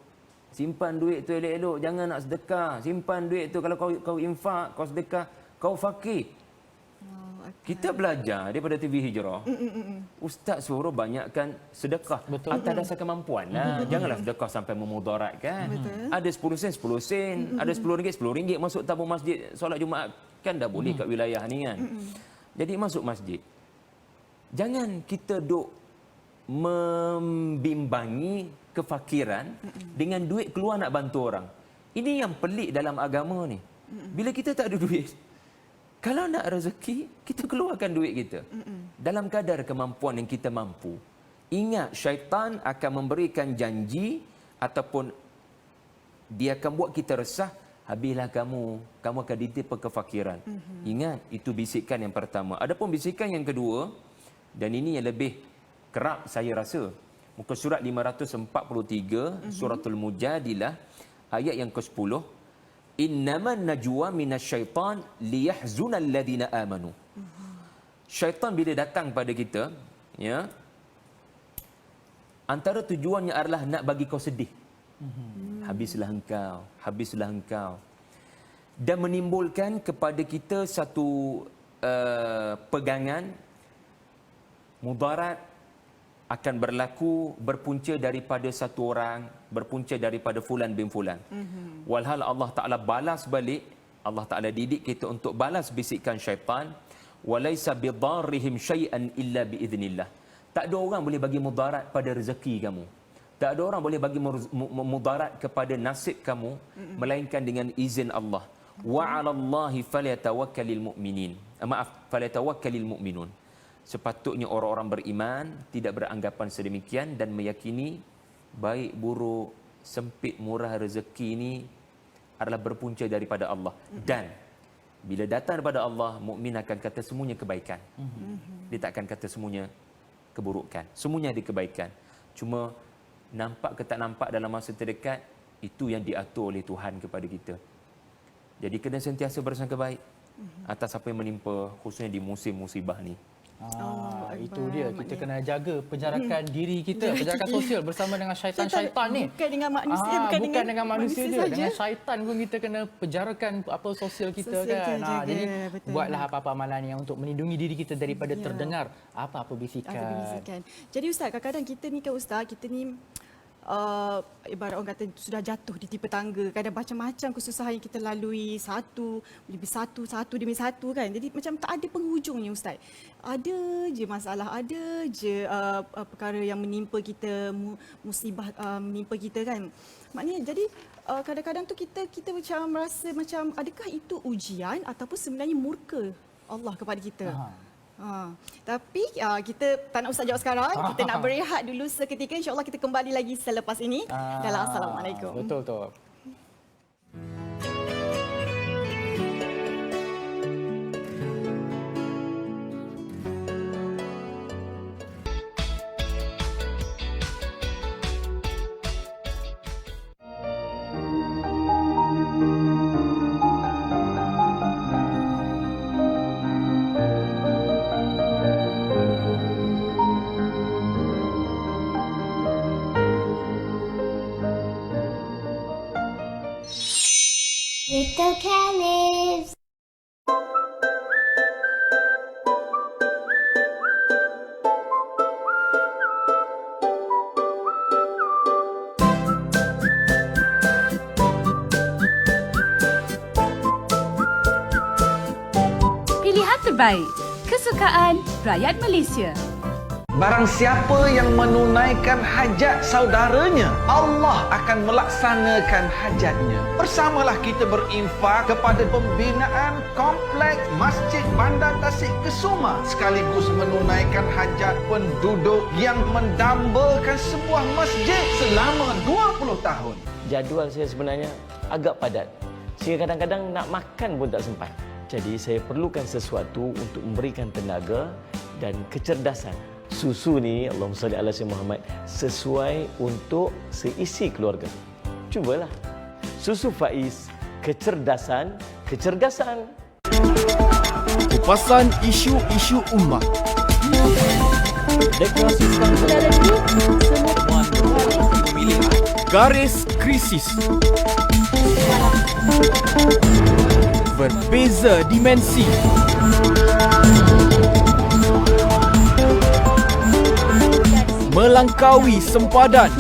simpan duit tu elok-elok, jangan nak sedekah. Simpan duit tu, kalau kau infak, kau sedekah, kau fakir. Kita belajar daripada TV Hijrah. Ustaz suruh banyakkan sedekah. Betul. Atas dasar kemampuan. Janganlah sedekah sampai memudaratkan. Ada 10 sen, 10 sen. Ada RM10, RM10 masuk tabung masjid solat Jumaat. Kan dah boleh kat wilayah ni kan. Jadi masuk masjid. Jangan kita duk membimbangi kefakiran dengan duit keluar nak bantu orang. Ini yang pelik dalam agama ni. Bila kita tak ada duit, kalau nak rezeki, kita keluarkan duit kita. Dalam kadar kemampuan yang kita mampu. Ingat, syaitan akan memberikan janji ataupun dia akan buat kita resah, habislah kamu akan ditimpa kefakiran. Ingat, itu bisikan yang pertama. Adapun bisikan yang kedua, dan ini yang lebih kerap saya rasa, muka surat 543, suratul Mujadilah, ayat yang ke-10. Innaman najwa minasyaitan liyahzunal ladina amanu. Syaitan bila datang pada kita, ya, antara tujuannya adalah nak bagi kau sedih. Habislah engkau. Dan menimbulkan kepada kita satu pegangan mudarat akan berlaku berpunca daripada satu orang, berpunca daripada fulan bin fulan. Walhal Allah Ta'ala balas balik, Allah Ta'ala didik kita untuk balas bisikan syaitan. Walaysa bidarrihim syai'an illa biiznillah. Tak ada orang boleh bagi mudarat pada rezeki kamu. Tak ada orang boleh bagi mudarat kepada nasib kamu, melainkan dengan izin Allah. Wa 'alallahi falyatawakkalul mu'minin. Falyatawakkalul mu'minun. Sepatutnya orang-orang beriman tidak beranggapan sedemikian dan meyakini baik buruk, sempit murah rezeki ini adalah berpunca daripada Allah. Dan bila datang daripada Allah, mukmin akan kata semuanya kebaikan. Dia tak akan kata semuanya keburukan. Semuanya ada kebaikan. Cuma nampak ke tak nampak dalam masa terdekat, itu yang diatur oleh Tuhan kepada kita. Jadi kena sentiasa bersangka baik atas apa yang menimpa, khususnya di musim musibah ni. Itu dia, kita kena jaga penjarakan diri kita, penjarakan sosial bersama dengan syaitan-syaitan ni. Bukan dengan manusia, bukan dengan manusia je, saja. dengan syaitan pun kita kena penjarakan apa sosial kita kan. Jadi buatlah apa-apa amalan yang untuk melindungi diri kita daripada terdengar apa-apa bisikan. Jadi Ustaz, kadang-kadang kita ni kan Ustaz, kita ni ibarat orang kata sudah jatuh di tipe tangga. Kadang macam-macam kesusahan yang kita lalui, satu demi satu kan. Jadi macam tak ada penghujungnya Ustaz. Ada je masalah, ada je perkara yang menimpa kita, musibah menimpa kita kan. Maknanya jadi kadang-kadang tu kita macam merasa macam adakah itu ujian ataupun sebenarnya murka Allah kepada kita. Tapi kita tak nak Ustaz jawab sekarang. Kita nak berehat dulu seketika. InsyaAllah kita kembali lagi selepas ini dalam Assalamualaikum. Betul. Little Cat Lives. Pilihan terbaik, kesukaan rakyat Malaysia. Barang siapa yang menunaikan hajat saudaranya, Allah akan melaksanakan hajatnya. Bersamalah kita berinfak kepada pembinaan kompleks Masjid Bandar Tasik Kesuma, sekaligus menunaikan hajat penduduk yang mendambakan sebuah masjid selama 20 tahun. Jadual saya sebenarnya agak padat, sehingga kadang-kadang nak makan pun tak sempat. Jadi saya perlukan sesuatu untuk memberikan tenaga dan kecerdasan. Susu ni, Allahumma salli ala sayyidina Muhammad, sesuai untuk seisi keluarga. Cubalah. Susu Faiz, kecerdasan. Kupasan isu-isu ummah. Deklarasi Perdana Menteri Garis krisis. Berbeza dimensi. Melangkaui sempadan.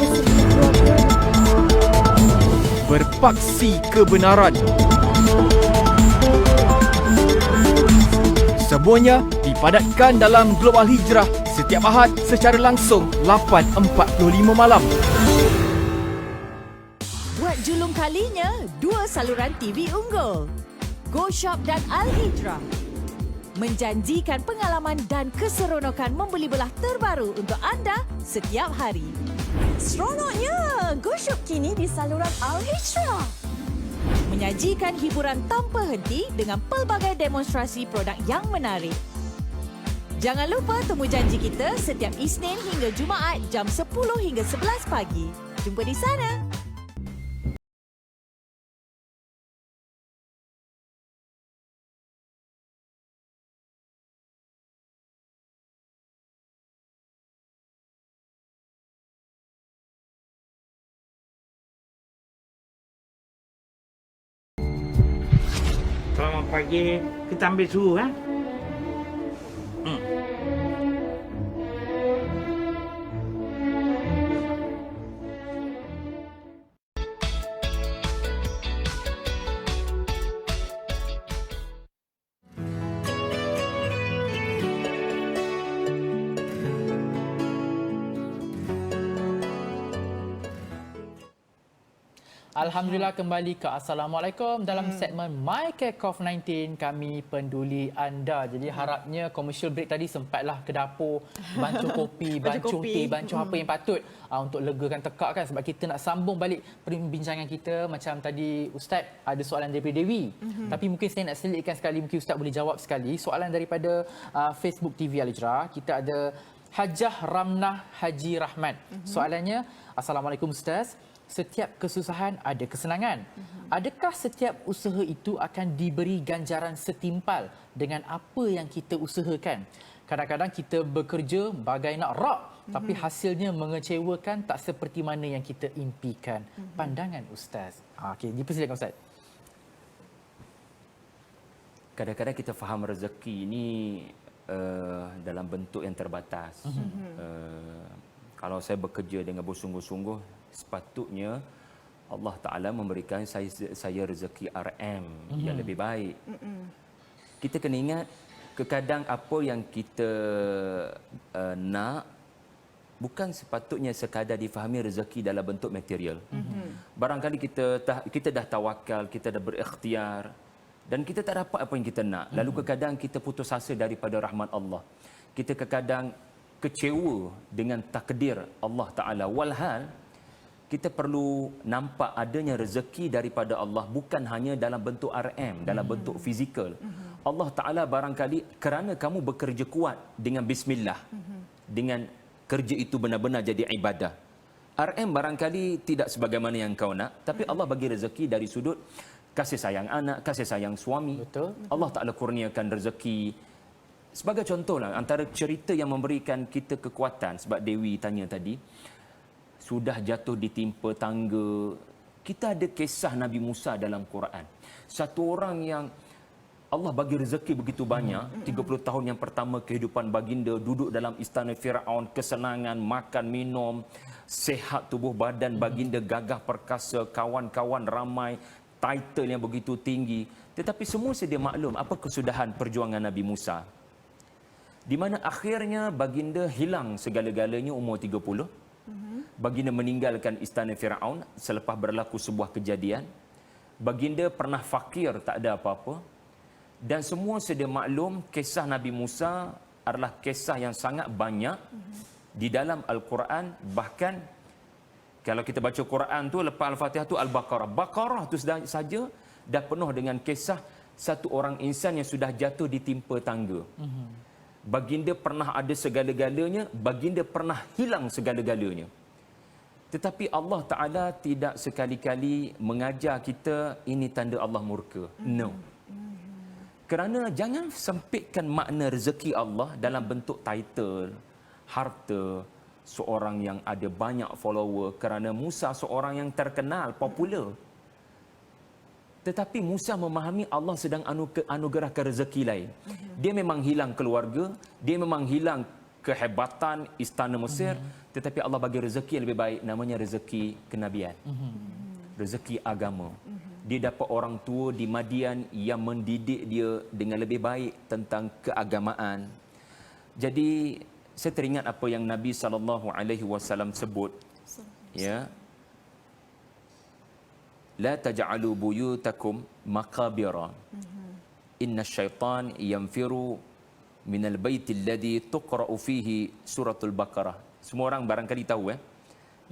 Berpaksi kebenaran. Semuanya dipadatkan dalam Global Hijrah setiap Ahad secara langsung 8.45 malam. buat julung kalinya 2 saluran TV unggul. Go Shop dan Al Hijrah menjanjikan pengalaman dan keseronokan membeli belah terbaru untuk anda setiap hari. Seronoknya! Go Shop kini di saluran Al Hijrah menyajikan hiburan tanpa henti dengan pelbagai demonstrasi produk yang menarik. Jangan lupa temu janji kita setiap Isnin hingga Jumaat jam 10 hingga 11 pagi. Jumpa di sana. Selamat pagi. Kita ambil suhu, ha? Alhamdulillah, kembali ke Assalamualaikum dalam segmen My Care COVID-19, kami penduli anda. Jadi harapnya commercial break tadi sempatlah ke dapur, bancuh kopi, bancuh teh, bancuh apa yang patut untuk legakan tekak kan, sebab kita nak sambung balik perbincangan kita. Macam tadi Ustaz ada soalan daripada Dewi. Tapi mungkin saya nak selitkan sekali, mungkin Ustaz boleh jawab sekali soalan daripada Facebook TV Al-Hijrah. Kita ada Hajah Ramnah Haji Rahmat. Soalannya, Assalamualaikum Ustaz. Setiap kesusahan ada kesenangan. Adakah setiap usaha itu akan diberi ganjaran setimpal dengan apa yang kita usahakan? Kadang-kadang kita bekerja bagai nak rak, tapi hasilnya mengecewakan, tak seperti mana yang kita impikan. Pandangan Ustaz. Okey, dipersilakan Ustaz. Kadang-kadang kita faham rezeki ini dalam bentuk yang terbatas. Kalau saya bekerja dengan bersungguh-sungguh, sepatutnya Allah Ta'ala memberikan saya rezeki RM yang lebih baik. Kita kena ingat, kadang apa yang kita nak bukan sepatutnya sekadar difahami rezeki dalam bentuk material. Barangkali kita dah tawakal, kita dah berikhtiar dan kita tak dapat apa yang kita nak. Lalu kadang kita putus asa daripada rahmat Allah. Kita kadang kecewa dengan takdir Allah Ta'ala. Walhal, kita perlu nampak adanya rezeki daripada Allah bukan hanya dalam bentuk RM, dalam bentuk fizikal. Allah Ta'ala barangkali kerana kamu bekerja kuat dengan bismillah, dengan kerja itu benar-benar jadi ibadah. RM barangkali tidak sebagaimana yang kau nak, tapi Allah bagi rezeki dari sudut kasih sayang anak, kasih sayang suami. Betul. Allah Ta'ala kurniakan rezeki. Sebagai contohlah, antara cerita yang memberikan kita kekuatan, sebab Dewi tanya tadi, sudah jatuh ditimpa tangga. Kita ada kisah Nabi Musa dalam Quran. Satu orang yang Allah bagi rezeki begitu banyak, 30 tahun yang pertama kehidupan baginda, duduk dalam istana Firaun, kesenangan, makan, minum, sehat tubuh badan baginda, gagah perkasa, kawan-kawan ramai, title yang begitu tinggi. Tetapi semua sedia maklum apa kesudahan perjuangan Nabi Musa. Di mana akhirnya baginda hilang segala-galanya umur 30. Baginda meninggalkan istana Firaun selepas berlaku sebuah kejadian. Baginda pernah fakir, tak ada apa-apa. Dan semua sedia maklum kisah Nabi Musa adalah kisah yang sangat banyak di dalam Al-Quran. Bahkan kalau kita baca Quran tu lepas Al-Fatihah tu Al-Baqarah. Baqarah tu saja dah penuh dengan kisah satu orang insan yang sudah jatuh ditimpa tangga. Baginda pernah ada segala-galanya, baginda pernah hilang segala-galanya. Tetapi Allah Ta'ala tidak sekali-kali mengajar kita ini tanda Allah murka. No. Kerana jangan sempitkan makna rezeki Allah dalam bentuk title, harta, seorang yang ada banyak follower. Kerana Musa seorang yang terkenal, popular. Tetapi Musa memahami Allah sedang anugerahkan rezeki lain. Dia memang hilang keluarga, dia memang hilang kehebatan istana Mesir, tetapi Allah bagi rezeki yang lebih baik, namanya rezeki kenabian. Rezeki agama. Dia dapat orang tua di Madian yang mendidik dia dengan lebih baik tentang keagamaan. Jadi saya teringat apa yang Nabi SAW sebut, ya, la taj'alu buyutakum maqabira inna syaitan yanfiru minal baitil ladzi tuqra'u fihi suratul Baqarah. Semua orang barangkali tahu,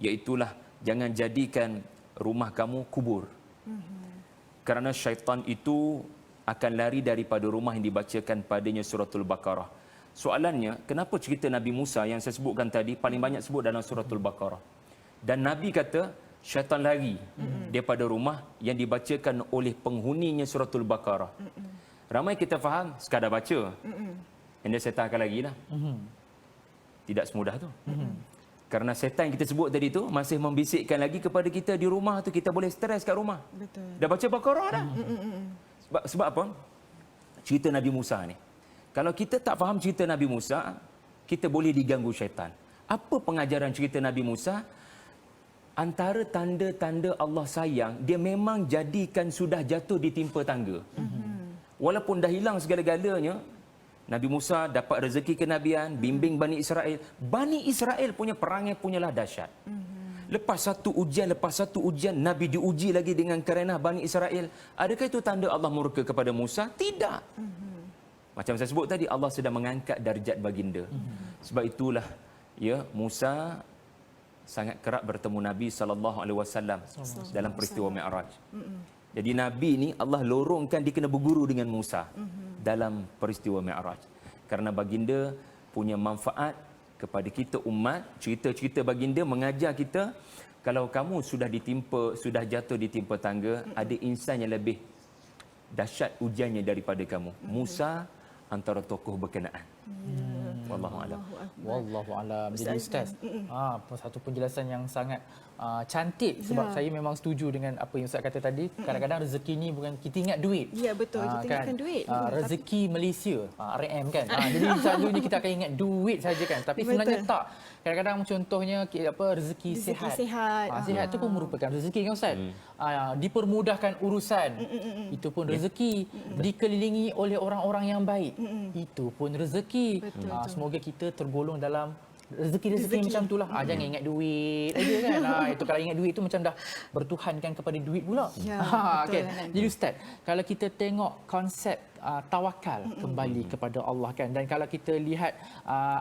iaitulah jangan jadikan rumah kamu kubur. Kerana syaitan itu akan lari daripada rumah yang dibacakan padanya suratul Baqarah. Soalannya, kenapa cerita Nabi Musa yang saya sebutkan tadi paling banyak sebut dalam suratul Baqarah? Dan Nabi kata syaitan lari daripada rumah yang dibacakan oleh penghuninya suratul Baqarah. Ramai kita faham sekadar baca. Dan dia syaitan akan lari lah. Tidak semudah tu. Karena setan yang kita sebut tadi tu masih membisikkan lagi kepada kita di rumah tu, kita boleh stres kat rumah. Betul. Dah baca Baqarah dah. Sebab apa? Cerita Nabi Musa ni. Kalau kita tak faham cerita Nabi Musa, kita boleh diganggu syaitan. Apa pengajaran cerita Nabi Musa? Antara tanda-tanda Allah sayang, dia memang jadikan sudah jatuh ditimpa tangga. Walaupun dah hilang segala-galanya, Nabi Musa dapat rezeki kenabian, bimbing Bani Israel. Bani Israel punya perangai punyalah dahsyat. Lepas satu ujian, Nabi diuji lagi dengan kerenah Bani Israel. Adakah itu tanda Allah murka kepada Musa? Tidak. Macam saya sebut tadi, Allah sedang mengangkat darjat baginda. Sebab itulah, ya, Musa sangat kerap bertemu Nabi SAW dalam peristiwa Mi'raj. Jadi Nabi ni Allah lorongkan dia kena berguru dengan Musa dalam peristiwa Mi'raj. Kerana baginda punya manfaat kepada kita umat. Cerita-cerita baginda mengajar kita, kalau kamu sudah jatuh ditimpa tangga, ada insan yang lebih dahsyat ujiannya daripada kamu. Musa antara tokoh berkenaan. Wallahu a'lam. Wallahu a'lam. Jadi Ustaz, satu penjelasan yang sangat cantik, sebab saya memang setuju dengan apa yang Ustaz kata tadi. Kadang-kadang rezeki ni bukan kita ingat duit. Ya, betul, kita ingatkan duit. Rezeki Malaysia, RM kan. Jadi selalunya kita akan ingat duit saja kan. Tapi sebenarnya tak. Kadang-kadang contohnya rezeki sihat. Sihat tu pun merupakan rezeki kan Ustaz. Dipermudahkan urusan, itu pun rezeki. Dikelilingi oleh orang-orang yang baik, itu pun rezeki. Semoga kita tergolong dalam rezeki macam itulah. Jangan ingat duit aja kan. Itu kalau ingat duit tu macam dah bertuhankan kepada duit pula. Kan? Jadi Ustaz, kalau kita tengok konsep tawakal kembali kepada Allah kan, dan kalau kita lihat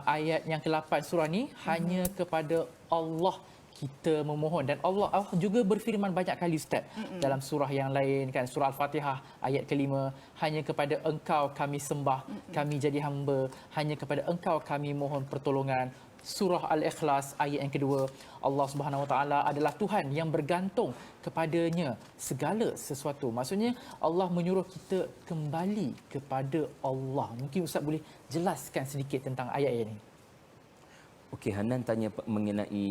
ayat yang ke-8 surah ni, hanya kepada Allah kita memohon. Dan Allah juga berfirman banyak kali Ustaz dalam surah yang lain kan, surah Al-Fatihah ayat ke-5, hanya kepada Engkau kami sembah, kami jadi hamba, hanya kepada Engkau kami mohon pertolongan. Surah Al-Ikhlas ayat yang kedua, Allah Subhanahu Wa Taala adalah Tuhan yang bergantung kepadanya segala sesuatu. Maksudnya Allah menyuruh kita kembali kepada Allah. Mungkin Ustaz boleh jelaskan sedikit tentang ayat ini. Okey, Hanan tanya mengenai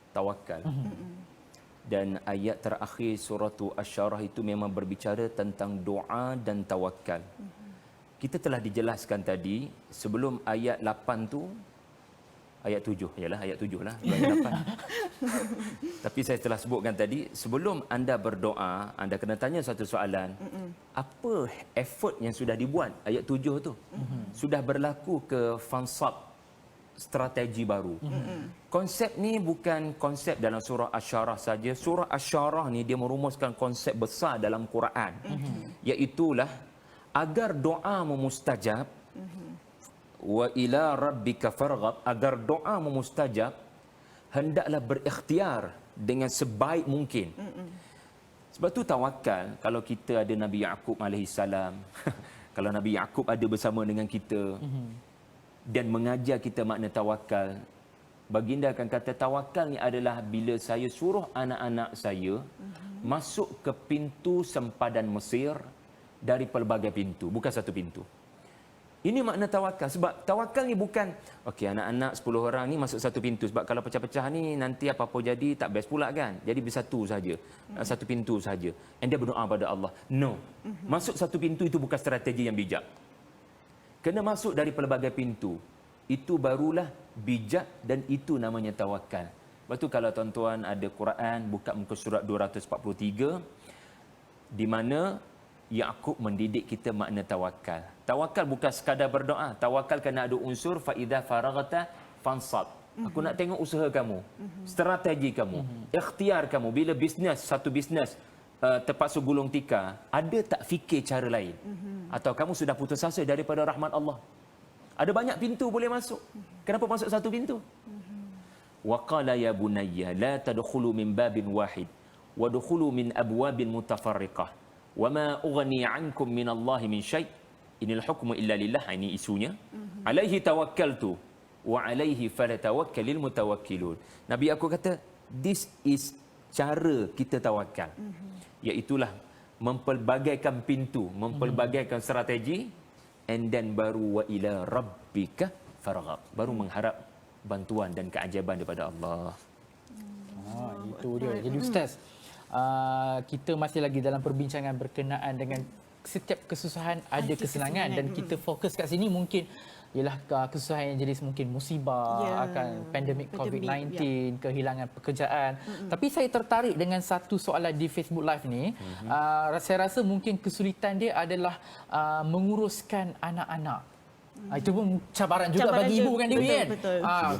tawakal. Dan ayat terakhir surah Asy-Syarah itu memang berbicara tentang doa dan tawakal. Kita telah dijelaskan tadi sebelum ayat 8 tu, ayat 7, yalah ayat 7 lah, ayat 8. Tapi saya telah sebutkan tadi, sebelum anda berdoa, anda kena tanya satu soalan. Apa effort yang sudah dibuat? Ayat 7 tu. Sudah berlaku ke fansab, strategi baru. Konsep ni bukan konsep dalam surah Asy-Syarah saja. Surah Asy-Syarah ni dia merumuskan konsep besar dalam Quran. Iaitulah agar doa memustajab, wa ila rabbika farghab, agar doa memustajab hendaklah berikhtiar dengan sebaik mungkin. Sebab tu tawakal, kalau kita ada Nabi Yaqub alaihissalam, kalau Nabi Yaqub ada bersama dengan kita dan mengajar kita makna tawakal, baginda akan kata tawakal ni adalah bila saya suruh anak-anak saya masuk ke pintu sempadan Mesir dari pelbagai pintu, bukan satu pintu. Ini makna tawakal. Sebab tawakal ni bukan, okey anak-anak 10 orang ni masuk satu pintu. Sebab kalau pecah-pecah ni nanti apa-apa jadi tak best pula kan. Jadi bersatu saja. Satu pintu saja. And dia berdoa pada Allah. No. Masuk satu pintu itu bukan strategi yang bijak. Kena masuk dari pelbagai pintu. Itu barulah bijak dan itu namanya tawakal. Lepas tu kalau tuan-tuan ada Quran, buka muka surat 243 di mana Yaqub mendidik kita makna tawakal. Tawakal bukan sekadar berdoa. Tawakal kena ada unsur fa idza faraghta fansab. Aku nak tengok usaha kamu, strategi kamu, ikhtiar kamu. Bila bisnes, satu bisnes terpaksa gulung tikar, ada tak fikir cara lain? Atau kamu sudah putus asa daripada rahmat Allah? Ada banyak pintu boleh masuk. Kenapa masuk satu pintu? Wa qala ya bunayya la tadkhulu min babin wahid wa dukhulu min abwabin mutafarriqah. وَمَا أُغْنِي عَنْكُمْ مِنَ اللَّهِ مِنْ شَيْءٍ إِنِ الْحُكْمُ إِلَّا لِلَّهِ. Ini isunya. عَلَيْهِ تَوَكَّلْتُ وَعَلَيْهِ فَلَتَوَكَّلِ الْمُتَوَكِّلُونَ. Nabi aku kata, this is cara kita tawakal. Iaitulah mempelbagaikan pintu, mempelbagaikan strategi, and then baru wa ila rabbika farghab. Baru mengharap bantuan dan keajaiban daripada Allah. Itu dia. Jadi Ustaz, kita masih lagi dalam perbincangan berkenaan dengan setiap kesusahan ada kesenangan dan kita fokus kat sini mungkin ialah kesusahan yang jenis mungkin musibah, akan pandemik COVID-19, kehilangan pekerjaan. Tapi saya tertarik dengan satu soalan di Facebook Live ni. Saya rasa mungkin kesulitan dia adalah menguruskan anak-anak. Itu pun cabaran juga bagi ibu kan Dewi kan.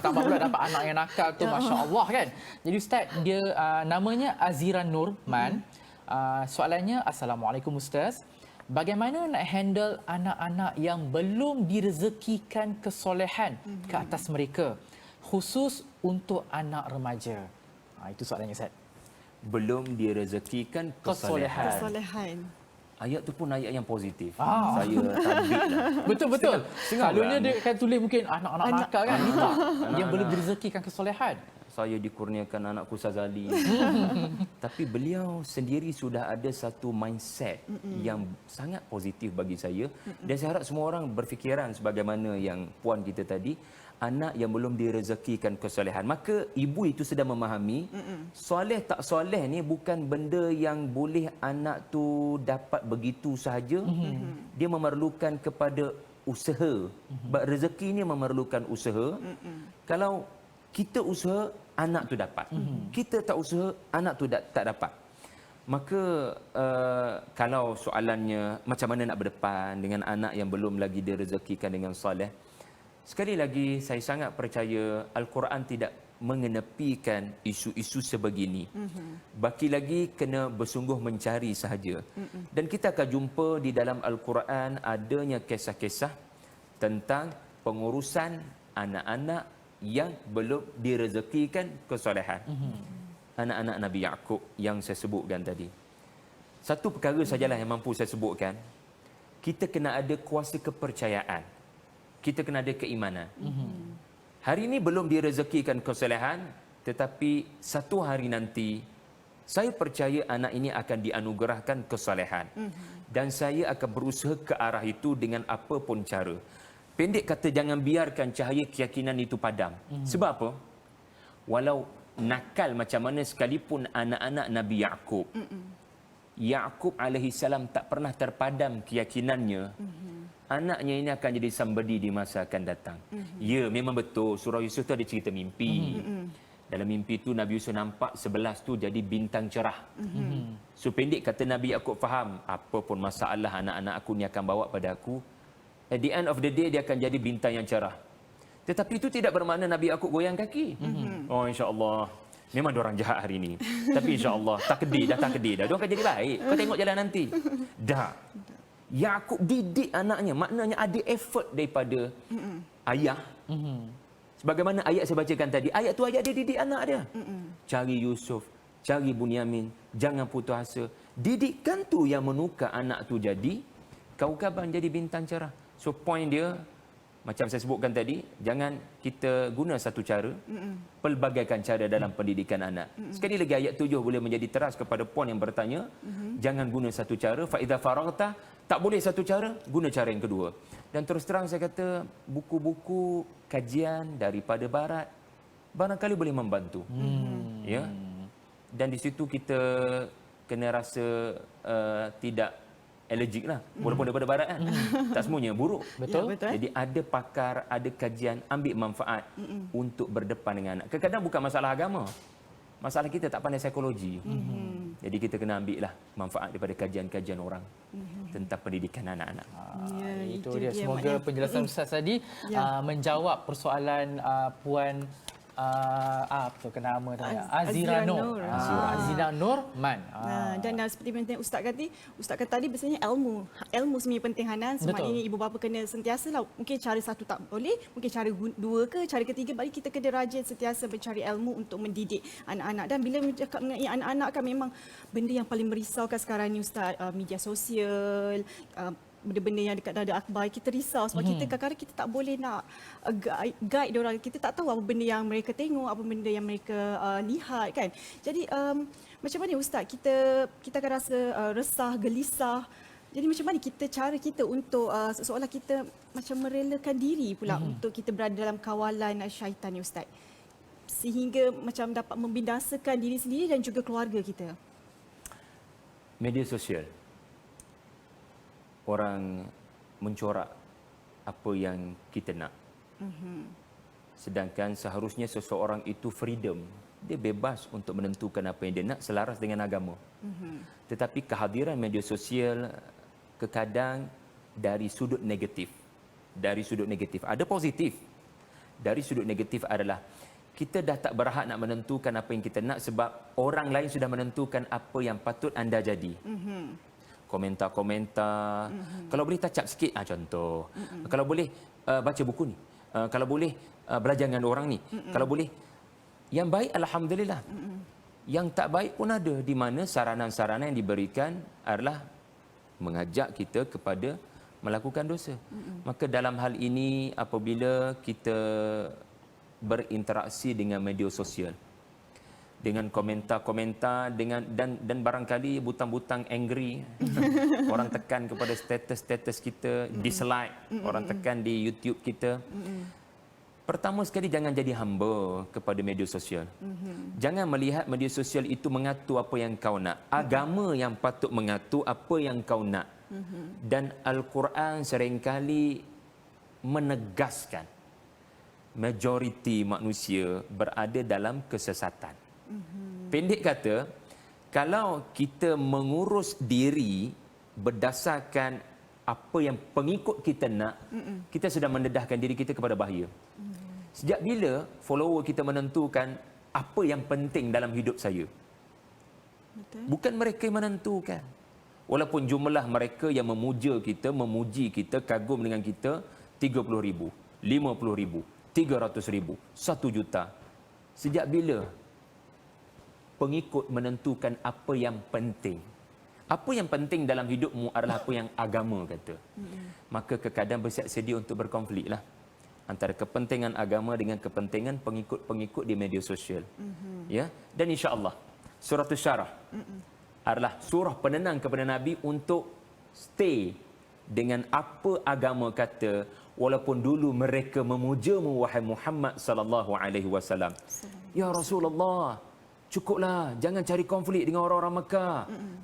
Tambah pula dapat anak yang nakal tu, masya-Allah kan. Jadi Ustaz, dia namanya Azira Nurman. Soalannya, Assalamualaikum Ustaz. Bagaimana nak handle anak-anak yang belum direzekikan kesolehan ke atas mereka, khusus untuk anak remaja? Itu soalannya Ustaz. Belum direzekikan kesolehan. Ayat tu pun ayat yang positif. Saya tabik lah. Betul-betul. Selalunya dia akan tulis mungkin anak-anak nakal kan. Yang belum direzekikan kesolehan. Saya dikurniakan anakku Sazali. Tapi beliau sendiri sudah ada satu mindset yang sangat positif bagi saya. Dan saya harap semua orang berfikiran sebagaimana yang puan kita tadi. Anak yang belum direzekikan kesolehan. Maka ibu itu sedang memahami soleh tak soleh ni bukan benda yang boleh anak tu dapat begitu sahaja. Dia memerlukan kepada usaha. Rezeki ni memerlukan usaha. Kalau kita usaha, anak tu dapat. Kita tak usaha, anak tu tak dapat. Maka kalau soalannya macam mana nak berdepan dengan anak yang belum lagi direzekikan dengan soleh, sekali lagi saya sangat percaya Al-Quran tidak mengenepikan isu-isu sebegini. Baki lagi kena bersungguh mencari sahaja. Dan kita akan jumpa di dalam Al-Quran adanya kisah-kisah tentang pengurusan anak-anak yang belum direzekikan kesolehan. Anak-anak Nabi Yaqub yang saya sebutkan tadi. Satu perkara sajalah yang mampu saya sebutkan. Kita kena ada kuasa kepercayaan. Kita kena ada keimanan. Hari ini belum direzekikan kesolehan, tetapi satu hari nanti saya percaya anak ini akan dianugerahkan kesolehan. Dan saya akan berusaha ke arah itu dengan apa pun cara. Pendek kata, jangan biarkan cahaya keyakinan itu padam. Sebab apa? Walau nakal macam mana sekalipun anak-anak Nabi Yaqub. Yaqub alaihi salam tak pernah terpadam keyakinannya. Anaknya ini akan jadi somebody di masa akan datang. Ya, memang betul surah Yusuf tu ada cerita mimpi. Dalam mimpi tu Nabi Yusuf nampak 11 tu jadi bintang cerah. So pendek kata Nabi Yaqub faham, apa pun masalah anak-anak aku ni akan bawa pada aku, at the end of the day dia akan jadi bintang yang cerah. Tetapi itu tidak bermakna Nabi Yaqub goyang kaki. Oh, insya-Allah. Memang diorang jahat hari ini. Tapi insya-Allah takdir dah. Diorang akan jadi baik. Kau tengok jalan nanti. Dah. Yaqub didik anaknya, maknanya ada effort daripada ayah. Sebagaimana ayat saya bacakan tadi, ayat tu ayat dia didik anak dia. Cari Yusuf, cari Bunyamin, jangan putus asa. Didikan tu yang menukar anak tu jadi kaukaban, jadi bintang cerah. So point dia macam saya sebutkan tadi, jangan kita guna satu cara, pelbagaikan cara dalam pendidikan anak. Sekali lagi ayat 7 boleh menjadi teras kepada puan yang bertanya, jangan guna satu cara, fa idza faraghta, tak boleh satu cara, guna cara yang kedua. Dan terus terang saya kata, buku-buku kajian daripada barat barangkali boleh membantu. Ya. Dan di situ kita kena rasa tidak allergic lah, walaupun daripada barat kan. Tak semuanya buruk. Betul. Ya, betul. Jadi ada pakar, ada kajian, ambil manfaat untuk berdepan dengan anak. Kadang-kadang bukan masalah agama. Masalah kita tak pandai psikologi. Jadi kita kena ambil lah manfaat daripada kajian-kajian orang tentang pendidikan anak-anak. Ya, Itu dia. Semoga maknanya. penjelasan Ustaz tadi menjawab persoalan Puan apa tu nama dia? Azira Nur. Azira Nur Man. Dan seperti yang Ustaz kata tadi biasanya ilmu sebenarnya penting Hanan. Semaknanya ibu bapa kena sentiasa lah. Mungkin cara satu tak boleh, mungkin cara dua ke, cara ketiga, bagi kita kena rajin sentiasa mencari ilmu untuk mendidik anak-anak. Dan bila cakap mengenai anak-anak kan memang benda yang paling merisaukan sekarang ni Ustaz, media sosial, benda-benda yang dekat ada akhbar, kita risau sebab kita kadang-kadang kita tak boleh nak guide diorang. Kita tak tahu apa benda yang mereka tengok, apa benda yang mereka lihat kan. Jadi macam mana Ustaz, kita akan rasa resah, gelisah. Jadi macam mana cara kita untuk seolah kita macam merelakan diri pula untuk kita berada dalam kawalan syaitan ni Ustaz, sehingga macam dapat membinasakan diri sendiri dan juga keluarga kita. Media sosial, orang mencorak apa yang kita nak. Sedangkan seharusnya seseorang itu freedom. Dia bebas untuk menentukan apa yang dia nak selaras dengan agama. Tetapi kehadiran media sosial kadang dari sudut negatif. Dari sudut negatif. Ada positif. Dari sudut negatif adalah kita dah tak berhak nak menentukan apa yang kita nak sebab orang lain sudah menentukan apa yang patut anda jadi. Komentar-komentar. Kalau boleh touch up sikit, contoh. Kalau boleh baca buku ni. Kalau boleh belajar dengan orang ni. Kalau boleh. Yang baik alhamdulillah. Yang tak baik pun ada, di mana saranan-saranan yang diberikan adalah mengajak kita kepada melakukan dosa. Maka dalam hal ini apabila kita berinteraksi dengan media sosial, dengan komentar-komentar, dan barangkali butang-butang angry, orang tekan kepada status-status kita, dislike, orang tekan di YouTube kita. Pertama sekali, jangan jadi hamba kepada media sosial. Jangan melihat media sosial itu mengatur apa yang kau nak. Agama yang patut mengatur apa yang kau nak. Dan Al-Quran seringkali menegaskan majoriti manusia berada dalam kesesatan. Pendek kata, kalau kita mengurus diri berdasarkan apa yang pengikut kita nak, kita sudah mendedahkan diri kita kepada bahaya. Sejak bila follower kita menentukan apa yang penting dalam hidup saya? Betul. Bukan mereka yang menentukan. Walaupun jumlah mereka yang memuja kita, memuji kita, kagum dengan kita 30,000, 50,000, 300,000, 1 juta. Sejak bila pengikut menentukan apa yang penting? Apa yang penting dalam hidupmu adalah apa yang agama kata. Maka kadang bersiap sedia untuk berkonflik lah antara kepentingan agama dengan kepentingan pengikut-pengikut di media sosial. Ya, dan insya-Allah surah Syarah adalah surah penenang kepada Nabi untuk stay dengan apa agama kata, walaupun dulu mereka memujamu wahai Muhammad sallallahu alaihi wasallam. Ya Rasulullah, cukuplah, jangan cari konflik dengan orang-orang Mekah.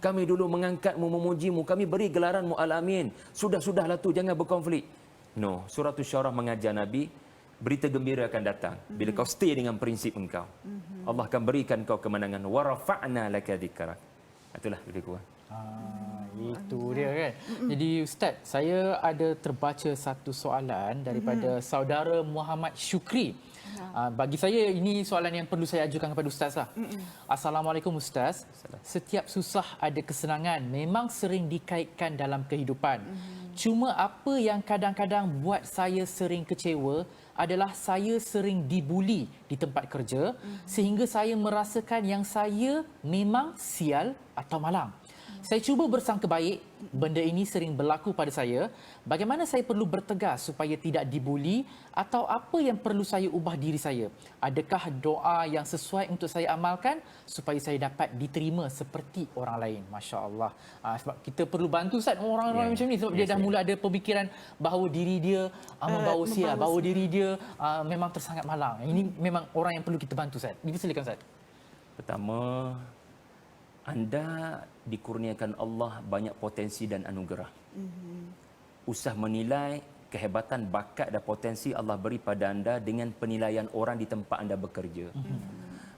Kami dulu mengangkatmu, memujimu, kami beri gelaranmu Al-Amin. Sudahlah tu, jangan berkonflik. No, surah Syarah mengajar Nabi, berita gembira akan datang bila kau stay dengan prinsip engkau. Allah akan berikan kau kemenangan. Wa rafa'na laka dzikrak. Itulah lebih kurang. Itu dia kan. Jadi Ustaz, saya ada terbaca satu soalan daripada saudara Muhammad Syukri. Bagi saya ini soalan yang perlu saya ajukan kepada Ustaz lah. Assalamualaikum Ustaz. Setiap susah ada kesenangan, memang sering dikaitkan dalam kehidupan. Cuma apa yang kadang-kadang buat saya sering kecewa adalah saya sering dibuli di tempat kerja sehingga saya merasakan yang saya memang sial atau malang. Saya cuba bersangka baik, benda ini sering berlaku pada saya. Bagaimana saya perlu bertegas supaya tidak dibuli atau apa yang perlu saya ubah diri saya? Adakah doa yang sesuai untuk saya amalkan supaya saya dapat diterima seperti orang lain? Masya Allah. Sebab kita perlu bantu Ustaz orang-orang macam ni sebab dia dah mula ada pemikiran bahawa diri dia membawa sial, bahawa diri dia memang tersangat malang. Ini memang orang yang perlu kita bantu Ustaz. Silakan Ustaz. Pertama, anda dikurniakan Allah banyak potensi dan anugerah. Usah menilai kehebatan, bakat dan potensi Allah beri pada anda dengan penilaian orang di tempat anda bekerja.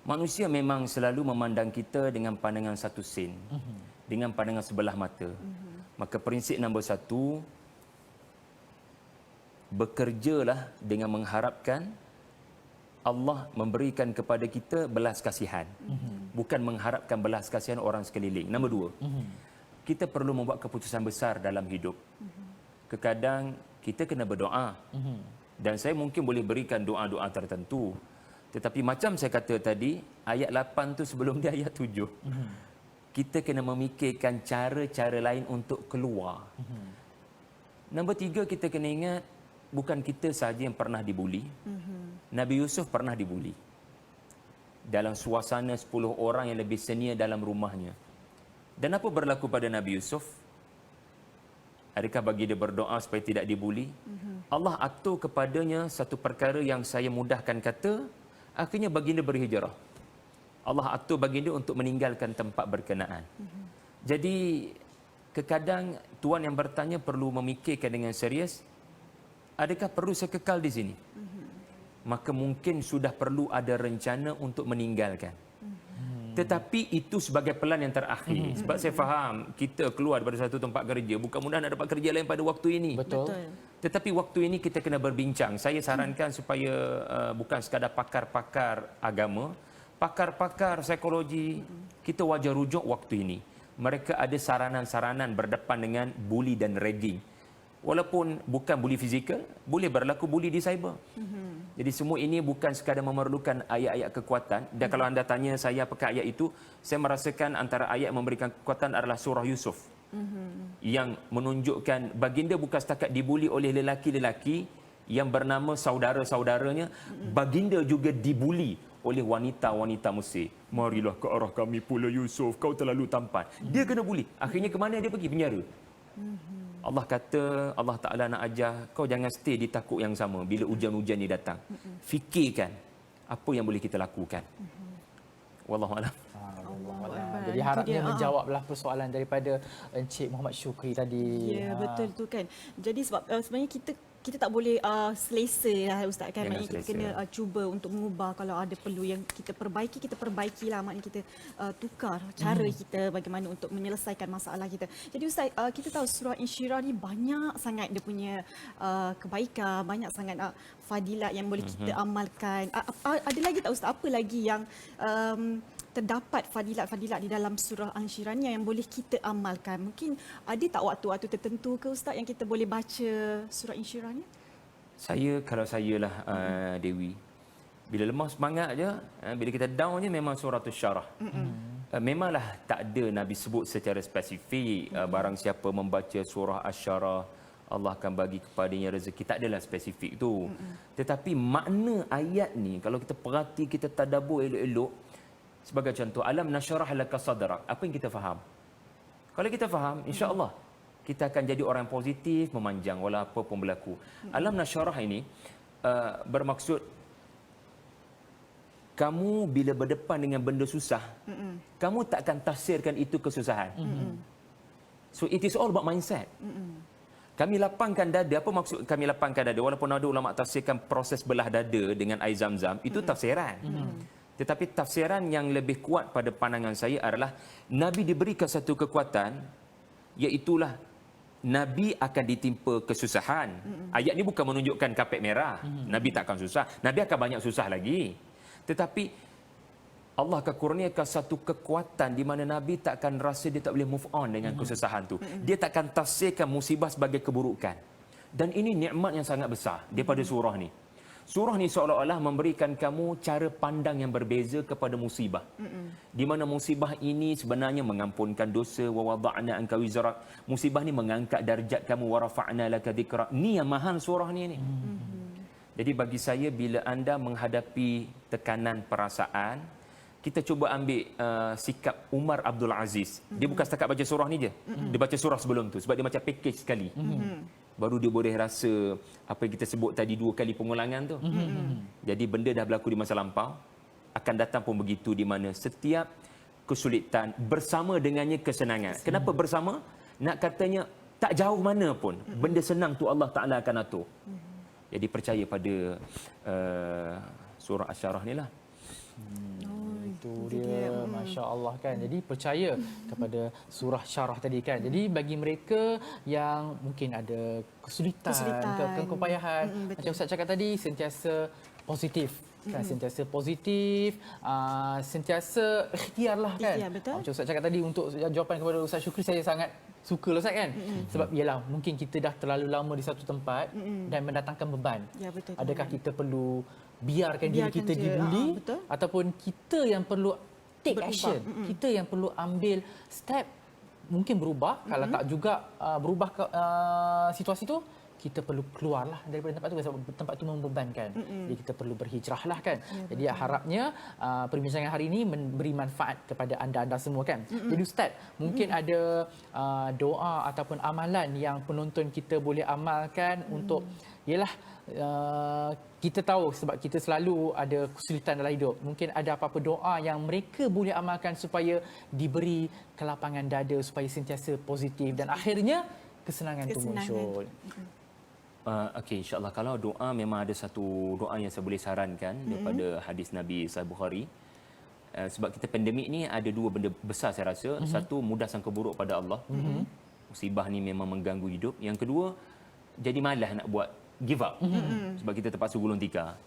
Manusia memang selalu memandang kita dengan pandangan satu sen, dengan pandangan sebelah mata. Maka prinsip nombor 1, bekerjalah dengan mengharapkan Allah memberikan kepada kita belas kasihan. Bukan mengharapkan belas kasihan orang sekeliling. Nombor 2, kita perlu membuat keputusan besar dalam hidup. Kadang kita kena berdoa. Dan saya mungkin boleh berikan doa-doa tertentu. Tetapi macam saya kata tadi, ayat 8 tu sebelum dia ayat 7. Kita kena memikirkan cara-cara lain untuk keluar. Nombor 3, kita kena ingat bukan kita sahaja yang pernah dibuli. Nabi Yusuf pernah dibuli. Dalam suasana 10 orang yang lebih senior dalam rumahnya. Dan apa berlaku pada Nabi Yusuf? Adakah bagi dia berdoa supaya tidak dibuli? Allah atur kepadanya satu perkara yang saya mudahkan kata, akhirnya baginda berhijrah. Allah atur baginda untuk meninggalkan tempat berkenaan. Jadi, kadang tuan yang bertanya perlu memikirkan dengan serius, adakah perlu saya kekal di sini? Maka mungkin sudah perlu ada rencana untuk meninggalkan. Tetapi itu sebagai pelan yang terakhir. Sebab saya faham kita keluar daripada satu tempat kerja, bukan mudah nak dapat kerja lain pada waktu ini. Betul. Tetapi waktu ini kita kena berbincang. Saya sarankan supaya bukan sekadar pakar-pakar agama, pakar-pakar psikologi, kita wajar rujuk waktu ini. Mereka ada saranan-saranan berdepan dengan bully dan ragging. Walaupun bukan bully fizikal, boleh berlaku bully di cyber. Jadi semua ini bukan sekadar memerlukan ayat-ayat kekuatan. Dan kalau anda tanya saya apakah ayat itu, saya merasakan antara ayat memberikan kekuatan adalah surah Yusuf. Yang menunjukkan baginda bukan setakat dibuli oleh lelaki-lelaki yang bernama saudara-saudaranya, baginda juga dibuli oleh wanita-wanita Mesir. Marilah ke arah kami pula Yusuf, kau terlalu tampan. Dia kena buli. Akhirnya ke mana dia pergi? Penjara. Allah kata, Allah Ta'ala nak ajar, kau jangan stay di takut yang sama bila hujan-hujan ni datang. Fikirkan apa yang boleh kita lakukan. Wallahualam. Jadi harapnya menjawablah persoalan daripada Encik Muhammad Syukri tadi. Ya, betul tu kan. Jadi sebab sebenarnya kita tak boleh selesa lah Ustaz kan. Maknanya kita kena cuba untuk mengubah. Kalau ada perlu yang kita perbaiki lah. Maknanya kita tukar cara kita bagaimana untuk menyelesaikan masalah kita. Jadi Ustaz, kita tahu surah Insyirah ni banyak sangat dia punya kebaikan, banyak sangat fadilat yang boleh kita amalkan. Ada lagi tak Ustaz, apa lagi yang terdapat fadilat-fadilat di dalam surah Al-Insyirah ni yang boleh kita amalkan? Mungkin ada tak waktu-waktu tertentu ke Ustaz yang kita boleh baca surah Insyirah ni? Kalau saya lah Dewi, bila lemah semangat je, bila kita down je memang surah Syarah. Memanglah tak ada Nabi sebut secara spesifik barang siapa membaca surah Asy-Syarah Allah akan bagi kepadanya rezeki. Tak adalah spesifik tu. Tetapi makna ayat ni kalau kita perhati, kita tadabbur elok-elok, sebagai contoh, alam nasyrah laka sadrak. Apa yang kita faham? Kalau kita faham, insya-Allah kita akan jadi orang yang positif, memanjang walau apa pun berlaku. Alam nasyrah ini bermaksud kamu bila berdepan dengan benda susah, kamu takkan tafsirkan itu kesusahan. So it is all about mindset. Kami lapangkan dada. Apa maksud kami lapangkan dada? Walaupun ada ulama tafsirkan proses belah dada dengan air zam-zam, itu tafsiran. Tetapi tafsiran yang lebih kuat pada pandangan saya adalah Nabi diberikan satu kekuatan, iaitulah Nabi akan ditimpa kesusahan. Ayat ni bukan menunjukkan kapet merah. Nabi tak akan susah. Nabi akan banyak susah lagi. Tetapi Allah akan kurniakan satu kekuatan di mana Nabi tak akan rasa dia tak boleh move on dengan kesusahan tu. Dia tak akan tafsirkan musibah sebagai keburukan. Dan ini nikmat yang sangat besar daripada surah ni. Surah ni seolah-olah memberikan kamu cara pandang yang berbeza kepada musibah. Di mana musibah ini sebenarnya mengampunkan dosa, wa wada'na anka wizrak. Musibah ni mengangkat darjat kamu, wa rafa'na laka dzikra. Ni yang mahal surah ni. Jadi bagi saya, bila anda menghadapi tekanan perasaan, kita cuba ambil sikap Umar Abdul Aziz. Dia bukan setakat baca surah ni je. Dia baca surah sebelum tu sebab dia macam package sekali. Baru dia boleh rasa apa yang kita sebut tadi 2 kali pengulangan tu. Jadi benda dah berlaku di masa lampau, akan datang pun begitu, di mana setiap kesulitan bersama dengannya kesenangan. Kenapa bersama? Nak katanya tak jauh mana pun, benda senang tu Allah Ta'ala akan atur. Jadi percaya pada surah Asy-Syarah ni lah. Itu dia, Masya Allah kan. Jadi percaya kepada surah Syarah tadi kan. Jadi bagi mereka yang mungkin ada kesulitan, kepayahan, macam Ustaz cakap tadi, sentiasa positif. Kan, sentiasa positif, sentiasa ikhtiar lah kan. Macam Ustaz cakap tadi, untuk jawapan kepada Ustaz Syukri, saya sangat suka lah Ustaz kan. Sebab ialah mungkin kita dah terlalu lama di satu tempat dan mendatangkan beban. Adakah kita perlu biarkan diri kita dibuli, ataupun kita yang perlu take action, kita yang perlu ambil step, mungkin berubah. Kalau tak juga berubah situasi tu, kita perlu keluarlah daripada tempat tu sebab tempat tu membebankan. Jadi kita perlu berhijrah lah kan. Jadi harapnya perbincangan hari ini memberi manfaat kepada anda-anda semua kan. Jadi Ustaz, mungkin ada doa ataupun amalan yang penonton kita boleh amalkan untuk, ialah kita tahu sebab kita selalu ada kesulitan dalam hidup. Mungkin ada apa-apa doa yang mereka boleh amalkan supaya diberi kelapangan dada, supaya sentiasa positif dan akhirnya kesenangan itu muncul. Okey, insya-Allah kalau doa, memang ada satu doa yang saya boleh sarankan daripada hadis Nabi Sahih Bukhari. Sebab kita pandemik ni ada 2 benda besar saya rasa. Satu, mudah sangka buruk pada Allah. Musibah ni memang mengganggu hidup. Yang kedua, jadi malas nak buat, give up. Sebab kita terpaksa gulung tikar.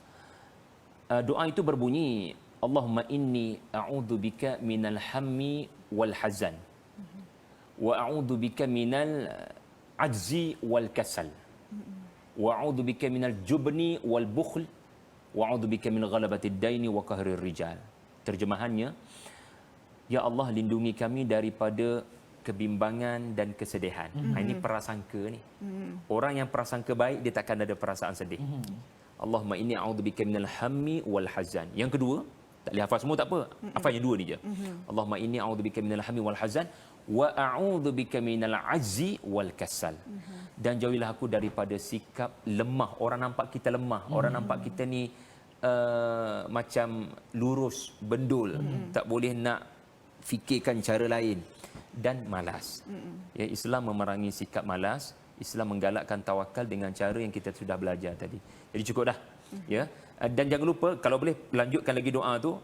Doa itu berbunyi, Allahumma inni a'udzubika minal hammi wal hazan. Wa a'udzubika minal ajzi wal kasal. Wa a'udzubika minal jubni wal bukhl. Wa a'udzubika min ghalabatid daini wa qahrir rijal. Terjemahannya, ya Allah, lindungi kami daripada kebimbangan dan kesedihan. Ini prasangka ni. Orang yang prasangka baik, dia takkan ada perasaan sedih. Allahumma inni a'udzubika minal hammi wal hazan. Yang kedua, tak boleh hafal semua tak apa. Hafal yang 2 ni je. Allahumma inni a'udzubika minal hammi wal hazan wa a'udzubika minal ajzi wal kasal. Dan jauhilah aku daripada sikap lemah. Orang nampak kita lemah, orang nampak kita ni macam lurus, bendul, tak boleh nak fikirkan cara lain, dan malas. Ya, Islam memerangi sikap malas. Islam menggalakkan tawakal dengan cara yang kita sudah belajar tadi. Jadi cukup dah. Ya. Dan jangan lupa, kalau boleh lanjutkan lagi doa tu,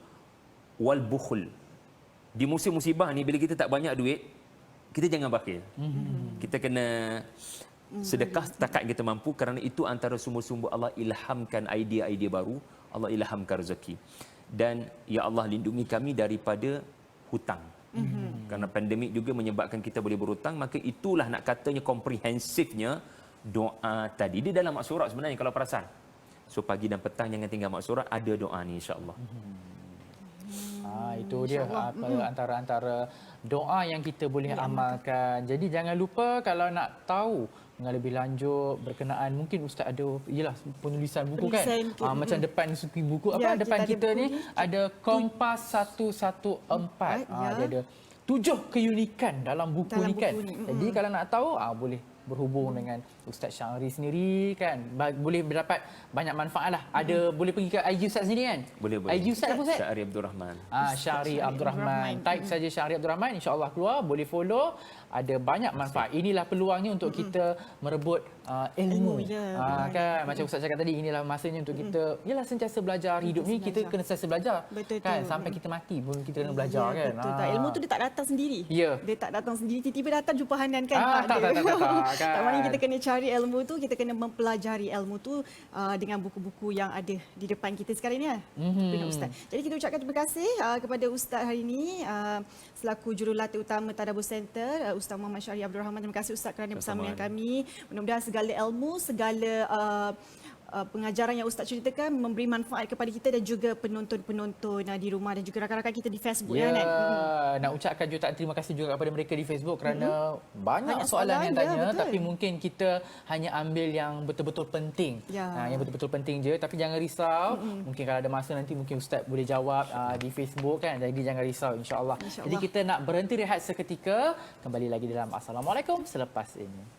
wal bukhl. Di musim musibah ni, bila kita tak banyak duit, kita jangan bakhil. Kita kena sedekah setakat kita mampu, kerana itu antara sumber-sumber Allah ilhamkan idea-idea baru, Allah ilhamkan rezeki. Dan ya Allah, lindungi kami daripada hutang. Kerana pandemik juga menyebabkan kita boleh berhutang, maka itulah nak katanya komprehensifnya doa tadi. Dia dalam maksurat sebenarnya kalau perasan. So pagi dan petang jangan tinggal maksurat, ada doa ni insya-Allah. Itu dia antara doa yang kita boleh amalkan. Jadi jangan lupa, kalau nak tahu lebih lanjut berkenaan, mungkin Ustaz ada penulisan buku kan. Macam depan suki buku depan kita ni ada Kompas 114. Dia ada 7 keunikan dalam buku ni kan. Jadi kalau nak tahu boleh berhubung dengan Ustaz Syahri sendiri kan. Boleh mendapat banyak manfaat lah. Ada boleh pergi ke IG Ustaz sendiri kan? Boleh. IG Ustaz apa Ustaz? Syahri Abdul Rahman. Syahri Abdul Rahman. Type saja Syahri Abdul Rahman, insya-Allah keluar, boleh follow. Ada banyak manfaat. Inilah peluangnya untuk kita merebut ilmu. Kan macam Ustaz cakap tadi, inilah masanya untuk kita sentiasa belajar. Hidup ni kita kena sentiasa belajar. Betul, kan sampai kita mati pun kita kena belajar kan. Betul. Ilmu tu dia tak datang sendiri. Dia tak datang sendiri, tiba-tiba datang jumpa Hanan kan. Tak kan. Tak maksudnya kita kena cari ilmu tu, kita kena mempelajari ilmu tu dengan buku-buku yang ada di depan kita sekarang ni. Benar Ustaz. Jadi kita ucapkan terima kasih kepada Ustaz hari ini selaku jurulatih utama Tadabbur Center, Ustaz Muhammad Syahri Abdul Rahman. Terima kasih Ustaz kerana bersama dengan kami. Mudah-mudahan segala ilmu, segala pengajaran yang Ustaz ceritakan memberi manfaat kepada kita dan juga penonton-penonton di rumah dan juga rakan-rakan kita di Facebook. Nak ucapkan jutaan terima kasih juga kepada mereka di Facebook kerana banyak soalan yang tanya, tapi mungkin kita hanya ambil yang betul-betul penting. Yang betul-betul penting je, tapi jangan risau. Mungkin kalau ada masa nanti mungkin Ustaz boleh jawab di Facebook kan. Jadi jangan risau, insya-Allah. Jadi kita nak berhenti rehat seketika, kembali lagi dalam Assalamualaikum selepas ini.